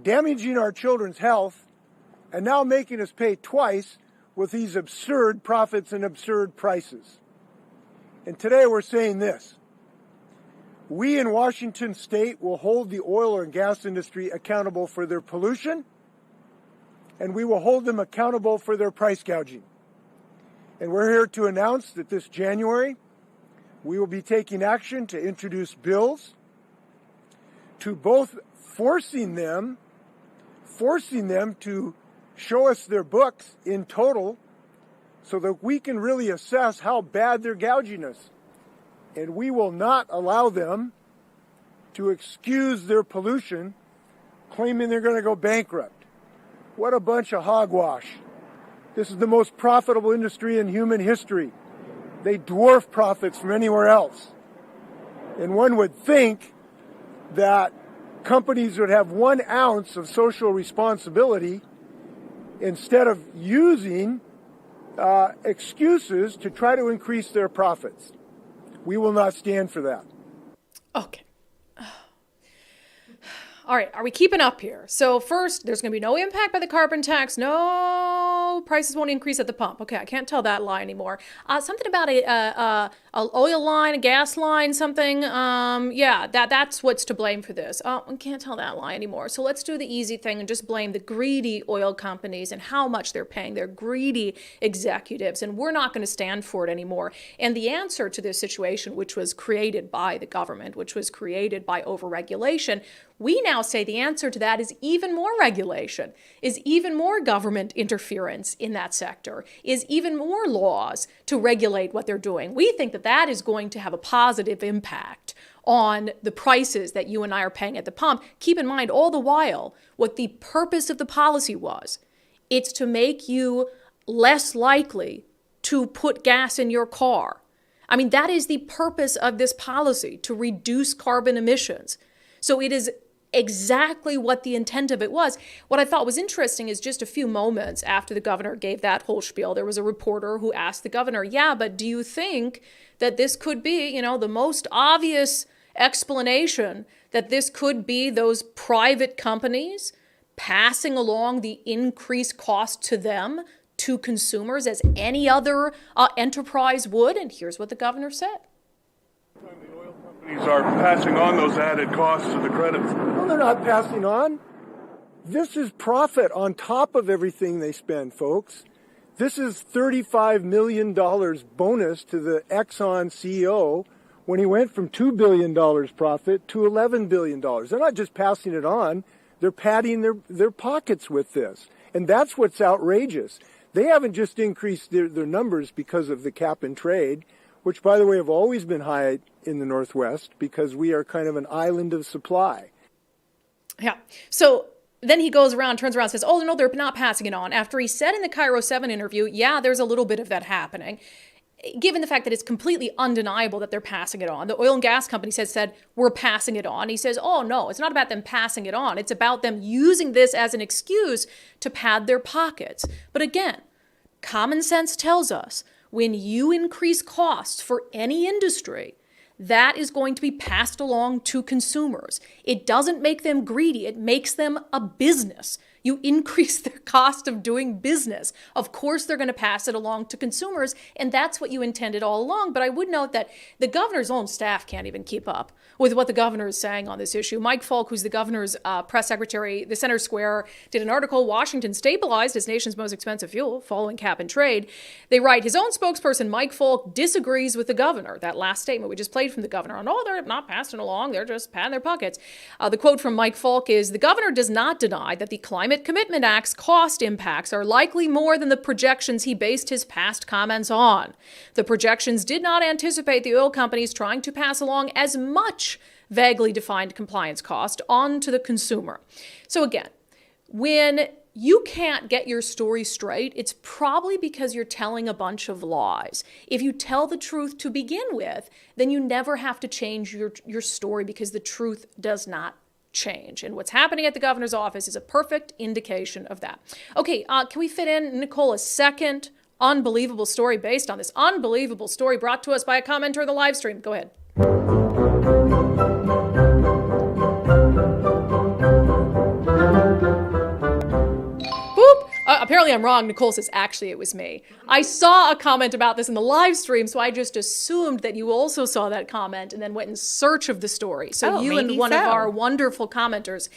damaging our children's health, and now making us pay twice with these absurd profits and absurd prices. And today we're saying this. We in Washington State will hold the oil and gas industry accountable for their pollution, and we will hold them accountable for their price gouging. And we're here to announce that this January, we will be taking action to introduce bills to both forcing them to show us their books in total so that we can really assess how bad they're gouging us. And we will not allow them to excuse their pollution, claiming they're going to go bankrupt. What a bunch of hogwash. This is the most profitable industry in human history. They dwarf profits from anywhere else. And one would think that companies would have 1 ounce of social responsibility instead of using excuses to try to increase their profits. We will not stand for that. Okay. All right, are we keeping up here? So first, there's going to be no impact by the carbon tax. No, prices won't increase at the pump. Okay, I can't tell that lie anymore. Something about a oil line, a gas line, something. Yeah, that's what's to blame for this. Oh, I can't tell that lie anymore. So let's do the easy thing and just blame the greedy oil companies and how much they're paying their greedy executives. And we're not going to stand for it anymore. And the answer to this situation, which was created by the government, which was created by overregulation, we now say the answer to that is even more regulation, is even more government interference in that sector, is even more laws to regulate what they're doing. We think that that is going to have a positive impact on the prices that you and I are paying at the pump. Keep in mind all the while what the purpose of the policy was. It's to make you less likely to put gas in your car. I mean, that is the purpose of this policy, to reduce carbon emissions. So it is exactly what the intent of it was. What I thought was interesting is just a few moments after the governor gave that whole spiel, there was a reporter who asked the governor, yeah, but do you think that this could be, the most obvious explanation that this could be those private companies passing along the increased cost to them, to consumers, as any other enterprise would? And here's what the governor said. Companies are passing on those added costs to the credits. No, they're not passing on. This is profit on top of everything they spend, folks. This is $35 million bonus to the Exxon CEO when he went from $2 billion profit to $11 billion. They're not just passing it on, they're padding their pockets with this. And that's what's outrageous. They haven't just increased their numbers because of the cap and trade, which, by the way, have always been high in the Northwest because we are kind of an island of supply. Yeah. So then he turns around, says, oh, no, they're not passing it on. After he said in the Cairo 7 interview, yeah, there's a little bit of that happening, given the fact that it's completely undeniable that they're passing it on. The oil and gas companies has said, we're passing it on. He says, oh, no, it's not about them passing it on. It's about them using this as an excuse to pad their pockets. But again, common sense tells us when you increase costs for any industry, that is going to be passed along to consumers. It doesn't make them greedy. It makes them a business. You increase their cost of doing business. Of course, they're going to pass it along to consumers, and that's what you intended all along. But I would note that the governor's own staff can't even keep up with what the governor is saying on this issue. Mike Falk, who's the governor's press secretary, the Center Square, did an article, Washington stabilized as nation's most expensive fuel, following cap and trade. They write, his own spokesperson, Mike Falk, disagrees with the governor. That last statement we just played from the governor. Oh, they're not passing along. They're just patting their pockets. The quote from Mike Falk is, the governor does not deny that the Climate Commitment Act's cost impacts are likely more than the projections he based his past comments on. The projections did not anticipate the oil companies trying to pass along as much vaguely defined compliance cost on to the consumer. So again, when you can't get your story straight, it's probably because you're telling a bunch of lies. If you tell the truth to begin with, then you never have to change your story because the truth does not change. And what's happening at the governor's office is a perfect indication of that. Okay, can we fit in, Nicole, a second unbelievable story based on this unbelievable story brought to us by a commenter in the live stream? Go ahead. Apparently I'm wrong. Nicole says, actually, it was me. I saw a comment about this in the live stream, so I just assumed that you also saw that comment and then went in search of the story. So you and one of our wonderful commenters,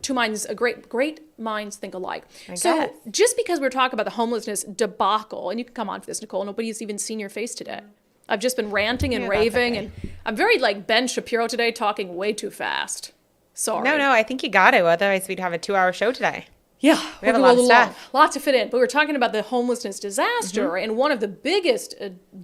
two minds, great minds think alike. So just because we're talking about the homelessness debacle, and you can come on for this, Nicole, nobody's even seen your face today. I've just been ranting and raving, and I'm very like Ben Shapiro today, talking way too fast. Sorry. No, I think you got to. Otherwise, we'd have a 2-hour show today. Yeah, we have a lot of stuff. Lots to fit in. But we're talking about the homelessness disaster, and one of the biggest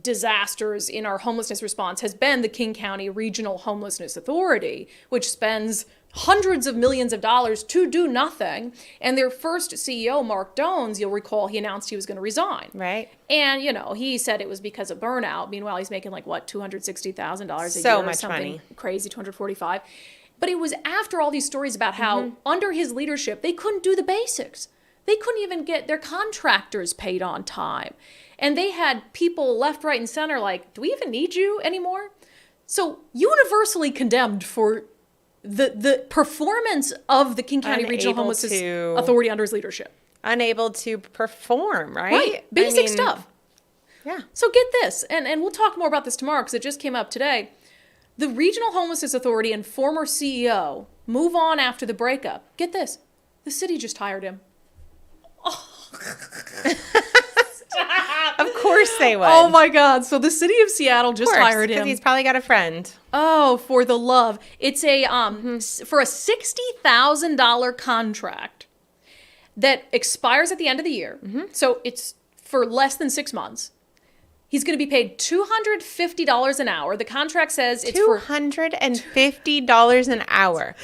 disasters in our homelessness response has been the King County Regional Homelessness Authority, which spends hundreds of millions of dollars to do nothing. And their first CEO, Mark Dones, you'll recall, he announced he was going to resign. Right. And, he said it was because of burnout. Meanwhile, he's making $260,000 a year. So much something money. Crazy, $245,000. But it was after all these stories about how under his leadership, they couldn't do the basics. They couldn't even get their contractors paid on time. And they had people left, right, and center like, do we even need you anymore? So universally condemned for the performance of the King County Regional Homelessness Authority under his leadership. Unable to perform, right? Right. Basic stuff. Yeah. So get this, and we'll talk more about this tomorrow because it just came up today. The Regional Homelessness Authority and former CEO move on after the breakup. Get this. The city just hired him. Oh. Of course they would. Oh my God. So the city of Seattle just hired him. Because he's probably got a friend. Oh, for the love. It's a for a $60,000 contract that expires at the end of the year. So it's for less than 6 months. He's going to be paid $250 an hour. The contract says it's for $250 an hour.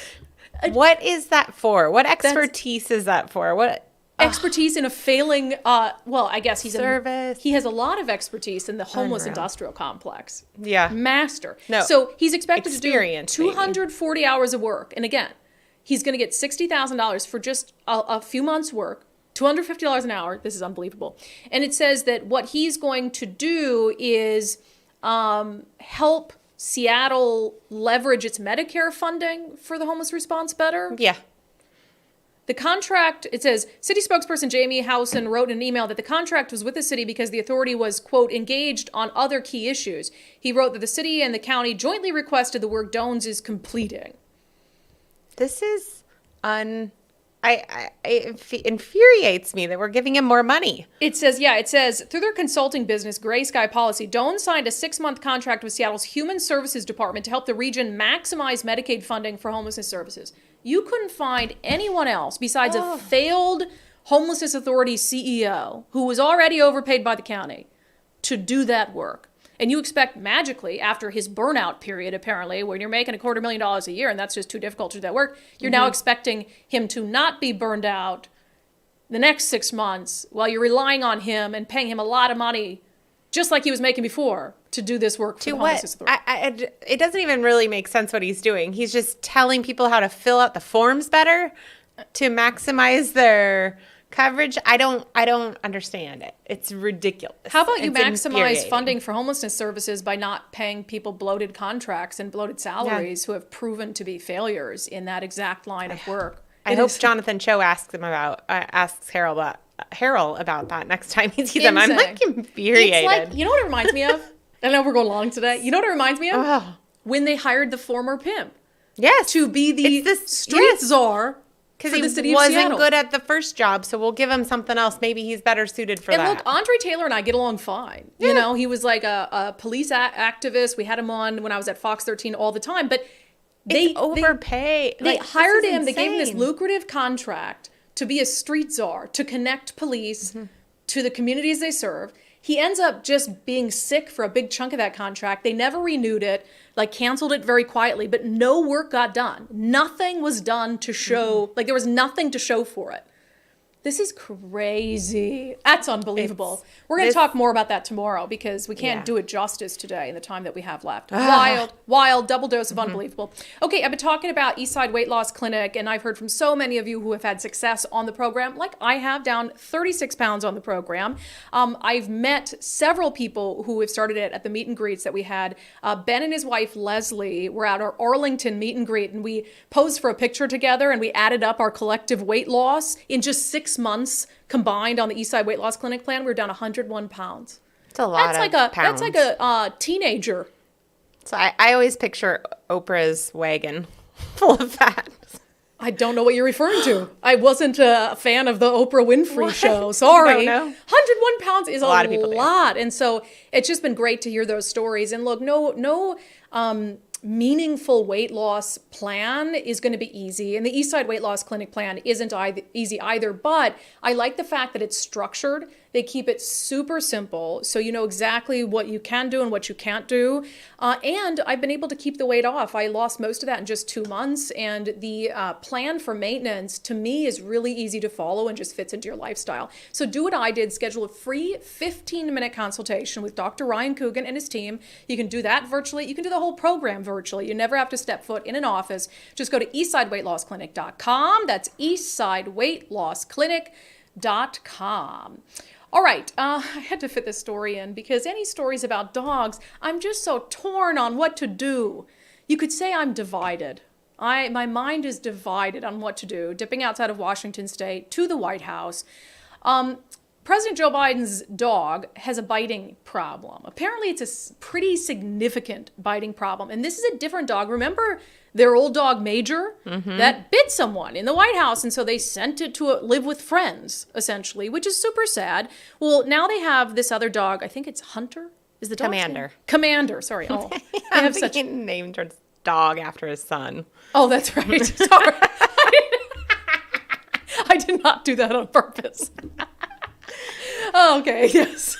What is that for? What expertise is that for? What expertise in a failing? Well, I guess he has a lot of expertise in the homeless industrial complex. Yeah, master. No, so he's expected to do 240 hours of work, and again, he's going to get $60,000 for just a few months' work. $250 an hour. This is unbelievable. And it says that what he's going to do is help Seattle leverage its Medicare funding for the homeless response better. Yeah. The contract, it says, city spokesperson Jamie Howson wrote in an email that the contract was with the city because the authority was, quote, engaged on other key issues. He wrote that the city and the county jointly requested the work Dones is completing. This is it infuriates me that we're giving him more money. It says, through their consulting business, Gray Sky Policy, Dones signed a 6-month contract with Seattle's Human Services Department to help the region maximize Medicaid funding for homelessness services. You couldn't find anyone else besides a failed homelessness authority CEO who was already overpaid by the county to do that work. And you expect magically, after his burnout period, apparently, when you're making $250,000 a year and that's just too difficult to do that work, you're now expecting him to not be burned out the next 6 months while you're relying on him and paying him a lot of money, just like he was making before, to do this work for the homelessness authority. It doesn't even really make sense what he's doing. He's just telling people how to fill out the forms better to maximize their coverage. I don't understand it. It's ridiculous. How about you maximize funding for homelessness services by not paying people bloated contracts and bloated salaries who have proven to be failures in that exact line of work? I hope Jonathan Cho asks Harold about that next time he sees him. I'm like infuriated. It's like, you know what it reminds me of? I know we're going long today. You know what it reminds me of? When they hired the former pimp. Yes. To be the street czar. Because he wasn't good at the first job, so we'll give him something else. Maybe he's better suited for that. And look, Andre Taylor and I get along fine. Yeah. You know, he was like a police activist. We had him on when I was at Fox 13 all the time. But they overpay. They hired him. They gave him this lucrative contract to be a street czar, to connect police to the communities they serve. He ends up just being sick for a big chunk of that contract. They never renewed it, like canceled it very quietly, but no work got done. Nothing was done to show, like there was nothing to show for it. This is crazy. That's unbelievable. We're going to talk more about that tomorrow because we can't do it justice today in the time that we have left. Wild, double dose of unbelievable. Okay, I've been talking about Eastside Weight Loss Clinic, and I've heard from so many of you who have had success on the program, like I have, down 36 pounds on the program. I've met several people who have started it at the meet and greets that we had. Ben and his wife, Leslie, were at our Arlington meet and greet, and we posed for a picture together, and we added up our collective weight loss in just 6 months combined on the Eastside Weight Loss Clinic plan. We were down 101 pounds. It's a lot of pounds. That's like a teenager. So I always picture Oprah's wagon full of fat. I don't know what you're referring to. I wasn't a fan of the Oprah Winfrey show. Sorry. 101 pounds is a lot. And so it's just been great to hear those stories. And look, no meaningful weight loss plan is going to be easy. And the Eastside Weight Loss Clinic plan isn't easy either, but I like the fact that it's structured. They keep it super simple, so you know exactly what you can do and what you can't do. And I've been able to keep the weight off. I lost most of that in just 2 months, and the plan for maintenance, to me, is really easy to follow and just fits into your lifestyle. So do what I did. Schedule a free 15-minute consultation with Dr. Ryan Coogan and his team. You can do that virtually. You can do the whole program virtually. You never have to step foot in an office. Just go to eastsideweightlossclinic.com. That's eastsideweightlossclinic.com. All right, I had to fit this story in because any stories about dogs, I'm just so torn on what to do. You could say I'm divided. My mind is divided on what to do, dipping outside of Washington State to the White House. President Joe Biden's dog has a biting problem. Apparently, it's a pretty significant biting problem. And this is a different dog. Remember their old dog, Major, that bit someone in the White House. And so they sent it to live with friends, essentially, which is super sad. Well, now they have this other dog. I think it's Hunter. Is the dog's Commander. name? Commander, sorry. Oh, I have such named her dog after his son. Oh, that's right. Sorry. I did not do that on purpose. Oh, okay, yes.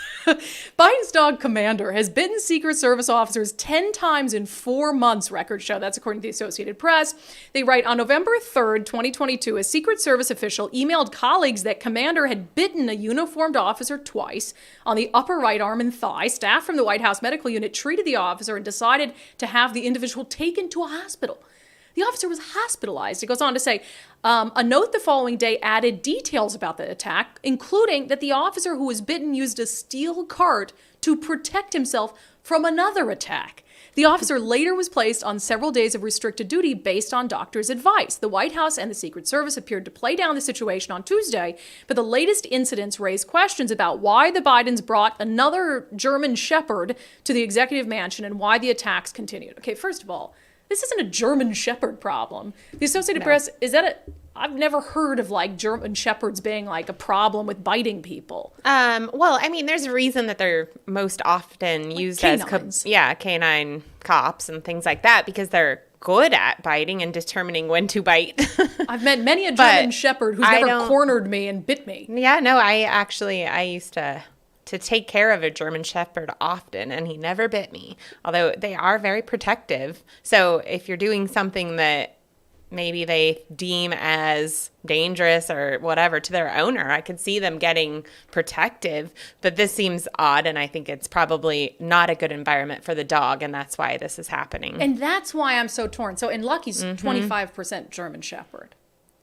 Biden's dog Commander has bitten Secret Service officers 10 times in 4 months, records show. That's according to the Associated Press. They write, on November 3rd, 2022, a Secret Service official emailed colleagues that Commander had bitten a uniformed officer twice on the upper right arm and thigh. Staff from the White House medical unit treated the officer and decided to have the individual taken to a hospital. The officer was hospitalized. It goes on to say, a note the following day added details about the attack, including that the officer who was bitten used a steel cart to protect himself from another attack. The officer later was placed on several days of restricted duty based on doctor's advice. The White House and the Secret Service appeared to play down the situation on Tuesday, but the latest incidents raised questions about why the Bidens brought another German Shepherd to the executive mansion and why the attacks continued. Okay, first of all, this isn't a German Shepherd problem. The Associated Press, I've never heard of like German Shepherds being like a problem with biting people. Well, I mean, there's a reason that they're most often used canines. as canine cops and things like that, because they're good at biting and determining when to bite. I've met many a German Shepherd who's never cornered me and bit me. Yeah, no, I used to take care of a German Shepherd often, and he never bit me, although they are very protective. So if you're doing something that maybe they deem as dangerous or whatever to their owner, I could see them getting protective. But this seems odd, and I think it's probably not a good environment for the dog, and that's why this is happening. And that's why I'm so torn. So, and Lucky's 25% German Shepherd.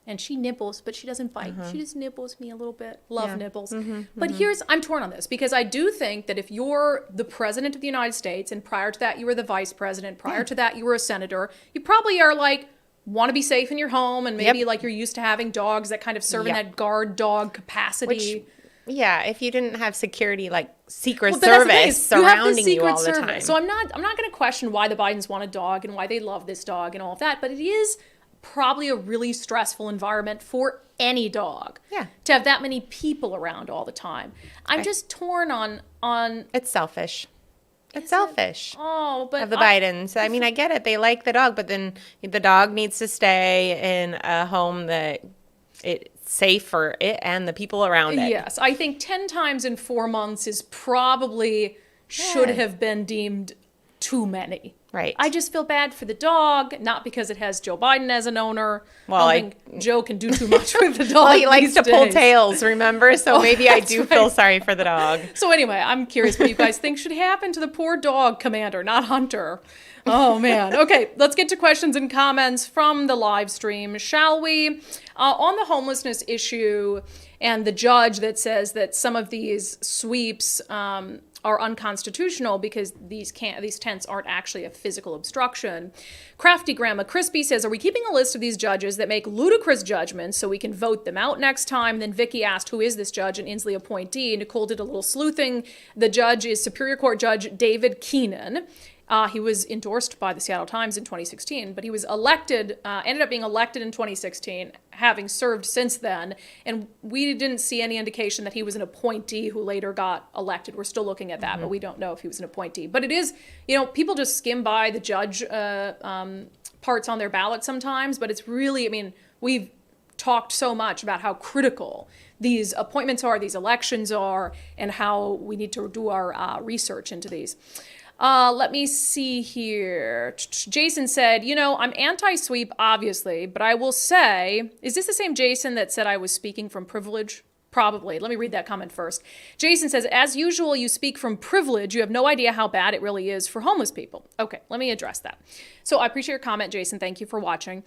And she nibbles, but she doesn't bite. She just nibbles me a little bit. Love nibbles. But I'm torn on this because I do think that if you're the president of the United States and prior to that you were the vice president, prior to that you were a senator, you probably are like, want to be safe in your home, and maybe like you're used to having dogs that kind of serve in that guard dog capacity. Yeah, if you didn't have security, like Secret But that's the thing, Service is you have the surrounding you Secret all the Service. time. So I'm not going to question why the Bidens want a dog and why they love this dog and all of that, but it is probably a really stressful environment for any dog. Yeah. To have that many people around all the time. I'm just torn on It's selfish. It's selfish. Oh, but of the Bidens. I mean, I get it. They like the dog, but then the dog needs to stay in a home that it's safe for it and the people around it. Yes, I think 10 times in 4 months is probably should have been deemed too many. Right. I just feel bad for the dog, not because it has Joe Biden as an owner. Well, I don't think Joe can do too much with the dog. Well, he likes these to pull days. tails, remember? So maybe I that's do right. feel sorry for the dog. So anyway, I'm curious what you guys think should happen to the poor dog commander, not Hunter. Oh, man. Okay, let's get to questions and comments from the live stream, shall we? On the homelessness issue and the judge that says that some of these sweeps are unconstitutional because these tents aren't actually a physical obstruction. Crafty Grandma Crispy says, are we keeping a list of these judges that make ludicrous judgments so we can vote them out next time? Then Vicky asked, who is this judge? An Inslee appointee. Nicole did a little sleuthing. The judge is Superior Court Judge David Keenan. He was endorsed by the Seattle Times in 2016, but he was elected, ended up being elected in 2016, having served since then. And we didn't see any indication that he was an appointee who later got elected. We're still looking at that, but we don't know if he was an appointee. But it is, people just skim by the judge parts on their ballot sometimes, but it's really, we've talked so much about how critical these appointments are, these elections are, and how we need to do our research into these. Let me see here. Jason said, I'm anti-sweep, obviously, but I will say, is this the same Jason that said I was speaking from privilege? Probably. Let me read that comment first. Jason says, as usual, you speak from privilege. You have no idea how bad it really is for homeless people. Okay, let me address that. So I appreciate your comment, Jason. Thank you for watching.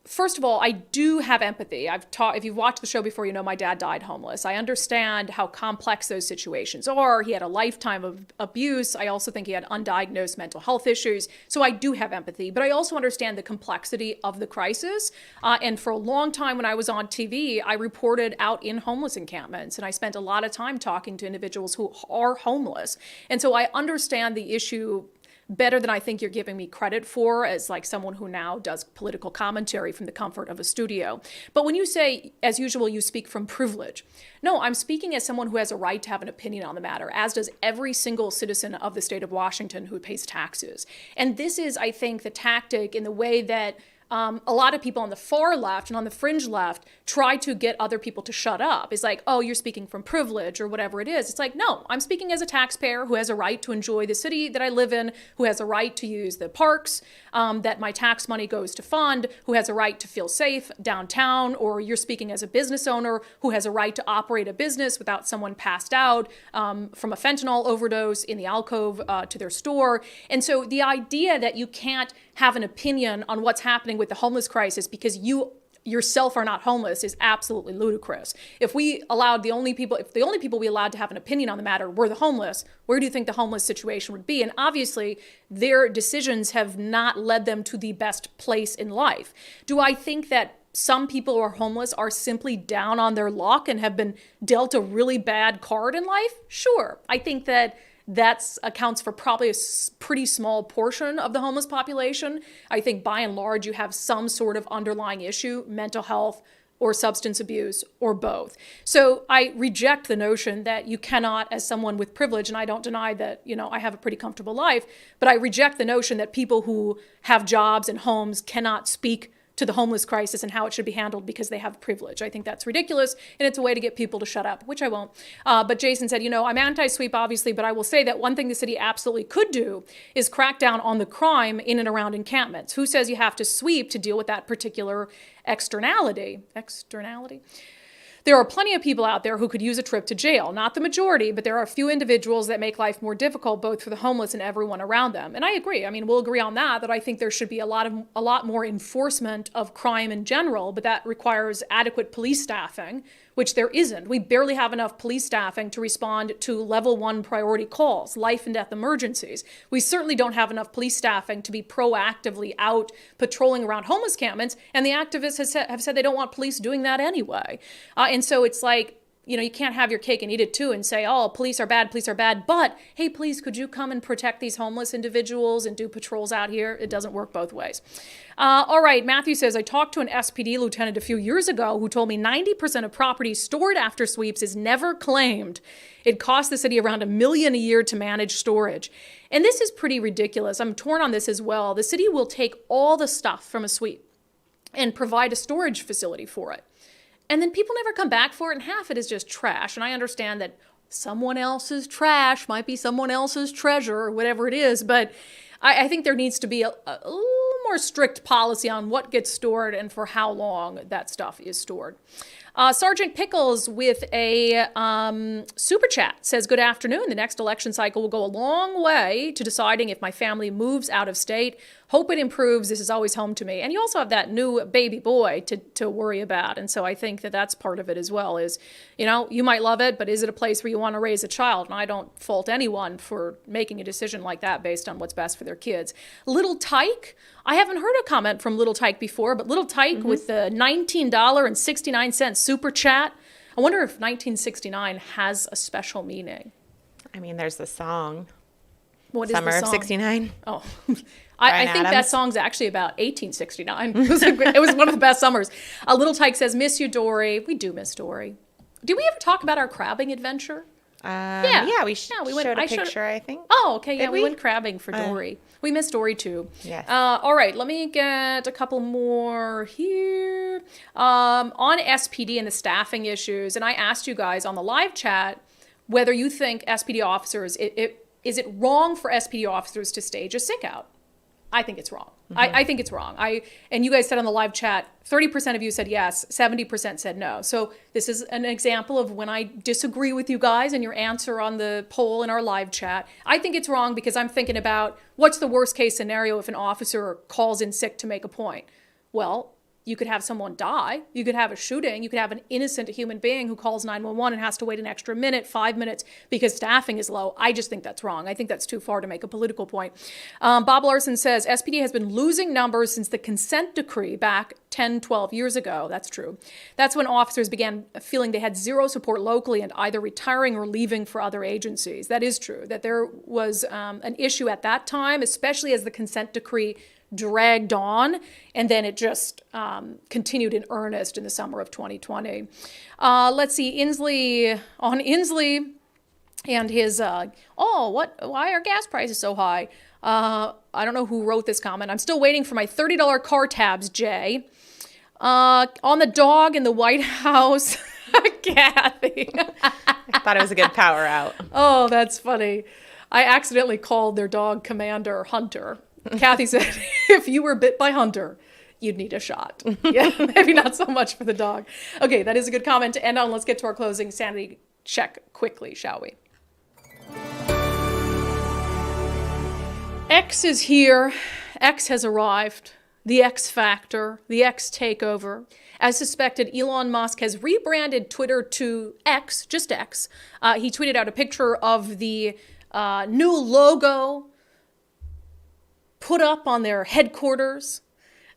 First of all, I do have empathy. If you've watched the show before, you know my dad died homeless. I understand how complex those situations are. He had a lifetime of abuse. I also think he had undiagnosed mental health issues. So I do have empathy, but I also understand the complexity of the crisis. And for a long time when I was on TV, I reported out in homeless encampments, and I spent a lot of time talking to individuals who are homeless. And so I understand the issue better than I think you're giving me credit for as like someone who now does political commentary from the comfort of a studio. But when you say, as usual, you speak from privilege. No, I'm speaking as someone who has a right to have an opinion on the matter, as does every single citizen of the state of Washington who pays taxes. And this is, I think, the tactic in the way that a lot of people on the far left and on the fringe left try to get other people to shut up. It's like, oh, you're speaking from privilege or whatever it is. It's like, no, I'm speaking as a taxpayer who has a right to enjoy the city that I live in, who has a right to use the parks that my tax money goes to fund, who has a right to feel safe downtown, or you're speaking as a business owner who has a right to operate a business without someone passed out from a fentanyl overdose in the alcove to their store. And so the idea that you can't have an opinion on what's happening with the homeless crisis because you yourself are not homeless is absolutely ludicrous. If the only people we allowed to have an opinion on the matter were the homeless, where do you think the homeless situation would be? And obviously, their decisions have not led them to the best place in life. Do I think that some people who are homeless are simply down on their luck and have been dealt a really bad card in life? Sure. I think that accounts for probably a pretty small portion of the homeless population. I think by and large, you have some sort of underlying issue, mental health or substance abuse or both. So I reject the notion that you cannot, as someone with privilege, and I don't deny that, I have a pretty comfortable life, but I reject the notion that people who have jobs and homes cannot speak to the homeless crisis and how it should be handled because they have privilege. I think that's ridiculous, and it's a way to get people to shut up, which I won't. But Jason said, I'm anti-sweep, obviously, but I will say that one thing the city absolutely could do is crack down on the crime in and around encampments. Who says you have to sweep to deal with that particular externality? There are plenty of people out there who could use a trip to jail. Not the majority, but there are a few individuals that make life more difficult both for the homeless and everyone around them. And I agree. We'll agree on that I think there should be a lot more enforcement of crime in general, but that requires adequate police staffing, which there isn't. We barely have enough police staffing to respond to level 1 priority calls, life and death emergencies. We certainly don't have enough police staffing to be proactively out patrolling around homeless encampments, and the activists have said they don't want police doing that anyway. And so it's like, you know, you can't have your cake and eat it too and say, oh, police are bad, but hey, please, could you come and protect these homeless individuals and do patrols out here? It doesn't work both ways. All right, Matthew says, I talked to an SPD lieutenant a few years ago who told me 90% of property stored after sweeps is never claimed. It costs the city around $1 million a year to manage storage. And this is pretty ridiculous. I'm torn on this as well. The city will take all the stuff from a sweep and provide a storage facility for it. And then people never come back for it, and half it is just trash. And I understand that someone else's trash might be someone else's treasure or whatever it is, but I think there needs to be a little more strict policy on what gets stored and for how long that stuff is stored. Sergeant Pickles with a super chat says, good afternoon. The next election cycle will go a long way to deciding if my family moves out of state. Hope it improves. This is always home to me. And you also have that new baby boy to worry about. And so I think that that's part of it as well is, you know, you might love it, but is it a place where you want to raise a child? And I don't fault anyone for making a decision like that based on what's best for their kids. Little Tyke, I haven't heard a comment from Little Tyke before, but Little Tyke with the $19.69 super chat. I wonder if 1969 has a special meaning. I mean, there's the song. What is Summer the of song? 69. Oh, I think that song's actually about 1869. It was one of the best summers. Little Tyke says, miss you, Dory. We do miss Dory. Did we ever talk about our crabbing adventure? Yeah, we went, showed a picture, I think. Oh, okay. Yeah, Did we went crabbing for Dory. We missed Dory too. Yes. All right, let me get a couple more here. On SPD and the staffing issues, and I asked you guys on the live chat whether you think SPD officers, is it wrong for SPD officers to stage a sick out? I think it's wrong. I think it's wrong. And you guys said on the live chat, 30% of you said yes, 70% said no. So this is an example of when I disagree with you guys and your answer on the poll in our live chat. I think it's wrong because I'm thinking about what's the worst case scenario if an officer calls in sick to make a point? Well, you could have someone die. You could have a shooting. You could have an innocent human being who calls 911 and has to wait an extra minute, 5 minutes because staffing is low. I just think that's wrong. I think that's too far to make a political point. Bob Larson says, SPD has been losing numbers since the consent decree back 10, 12 years ago. That's true. That's when officers began feeling they had zero support locally and either retiring or leaving for other agencies. That is true, that there was an issue at that time, especially as the consent decree dragged on, and then it just continued in earnest in the summer of 2020. Let's see, Inslee and his, why are gas prices so high? I don't know who wrote this comment. I'm still waiting for my $30 car tabs, Jay. On the dog in the White House, Kathy. I thought it was a good power out. Oh, that's funny. I accidentally called their dog Commander Hunter. Kathy said, if you were bit by Hunter, you'd need a shot. Yeah, maybe not so much for the dog. Okay, that is a good comment to end on. Let's get to our closing sanity check quickly, shall we? X is here. X has arrived. The X Factor, the X Takeover. As suspected, Elon Musk has rebranded Twitter to X, just X. He tweeted out a picture of the new logo put up on their headquarters.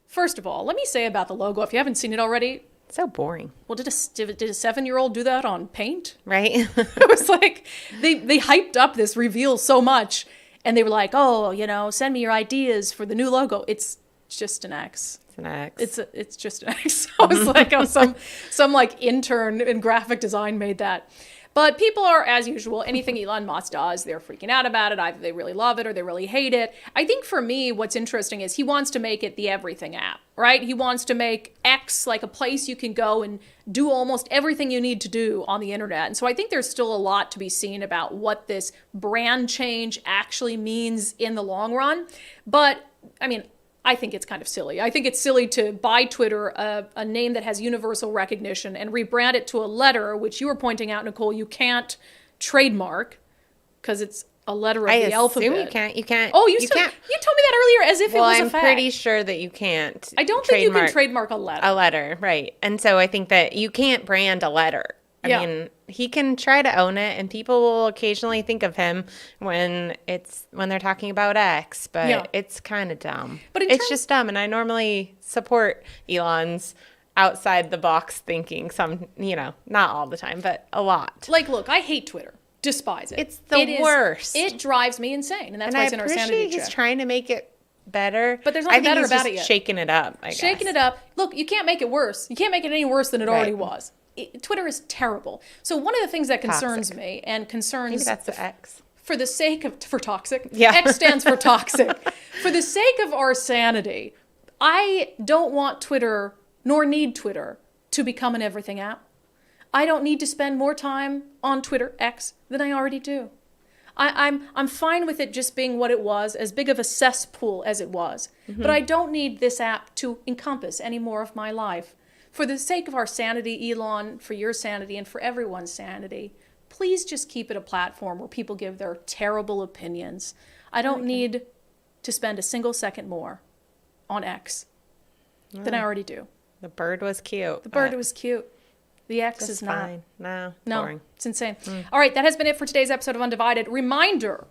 First of all, let me say about the logo, if you haven't seen it already. So boring. Well, did a 7-year-old do that on Paint? Right. It was like, they hyped up this reveal so much, and they were like, oh, you know, send me your ideas for the new logo. It's just an X. It's an X. It's just an X. I was like, oh, some like intern in graphic design made that. But people are, as usual, anything Elon Musk does, they're freaking out about it. Either they really love it or they really hate it. I think for me, what's interesting is he wants to make it the everything app, right? He wants to make X like a place you can go and do almost everything you need to do on the internet. And so I think there's still a lot to be seen about what this brand change actually means in the long run. But, I mean, I think it's kind of silly. I think it's silly to buy Twitter, a name that has universal recognition, and rebrand it to a letter, which you were pointing out, Nicole, you can't trademark because it's A letter of I the alphabet. assume you can't. You can't. Oh, you can't. You told me that earlier as if it was a I'm fact. pretty sure that you can't. I don't think you can trademark a letter. A letter, right? And so I think that you can't brand a letter. I mean, he can try to own it, and people will occasionally think of him when they're talking about X, but it's kind of dumb. But it's just dumb, and I normally support Elon's outside the box thinking. Some, not all the time, but a lot. Like, look, I hate Twitter. Despise it. It's the worst. It drives me insane, and that's why it's in our sanity check. I appreciate he's trying to make it better, but there's nothing better about it yet. Shaking it up, I guess. Shaking it up. Look, you can't make it worse. You can't make it any worse than it already was. Twitter is terrible. So one of the things that concerns me and concerns... Maybe that's the X. For the sake of... For toxic? Yeah. X stands for toxic. For the sake of our sanity, I don't want Twitter, nor need Twitter, to become an everything app. I don't need to spend more time on Twitter X than I already do. I'm fine with it just being what it was, as big of a cesspool as it was. Mm-hmm. But I don't need this app to encompass any more of my life. For the sake of our sanity, Elon, for your sanity, and for everyone's sanity, please just keep it a platform where people give their terrible opinions. I don't need to spend a single second more on X than I already do. The bird was cute. The bird was cute. The X is not. Fine. No, boring. It's insane. All right, that has been it for today's episode of Undivided. Reminder,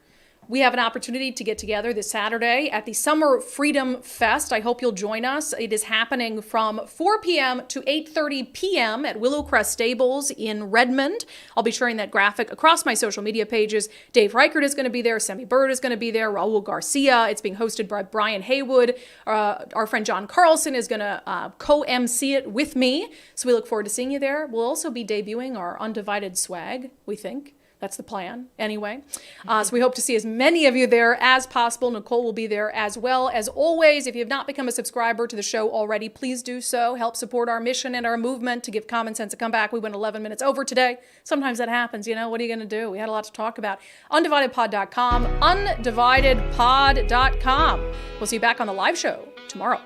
we have an opportunity to get together this Saturday at the Summer Freedom Fest. I hope you'll join us. It is happening from 4 p.m. to 8:30 p.m. at Willow Crest Stables in Redmond. I'll be sharing that graphic across my social media pages. Dave Reichert is going to be there. Semi Bird is going to be there. Raul Garcia. It's being hosted by Brian Haywood. Our friend John Carlson is going to co-MC it with me. So we look forward to seeing you there. We'll also be debuting our Undivided swag, we think. That's the plan, anyway. So we hope to see as many of you there as possible. Nicole will be there as well. As always, if you have not become a subscriber to the show already, please do so. Help support our mission and our movement to give common sense a comeback. We went 11 minutes over today. Sometimes that happens, What are you going to do? We had a lot to talk about. undividedpod.com, undividedpod.com. We'll see you back on the live show tomorrow.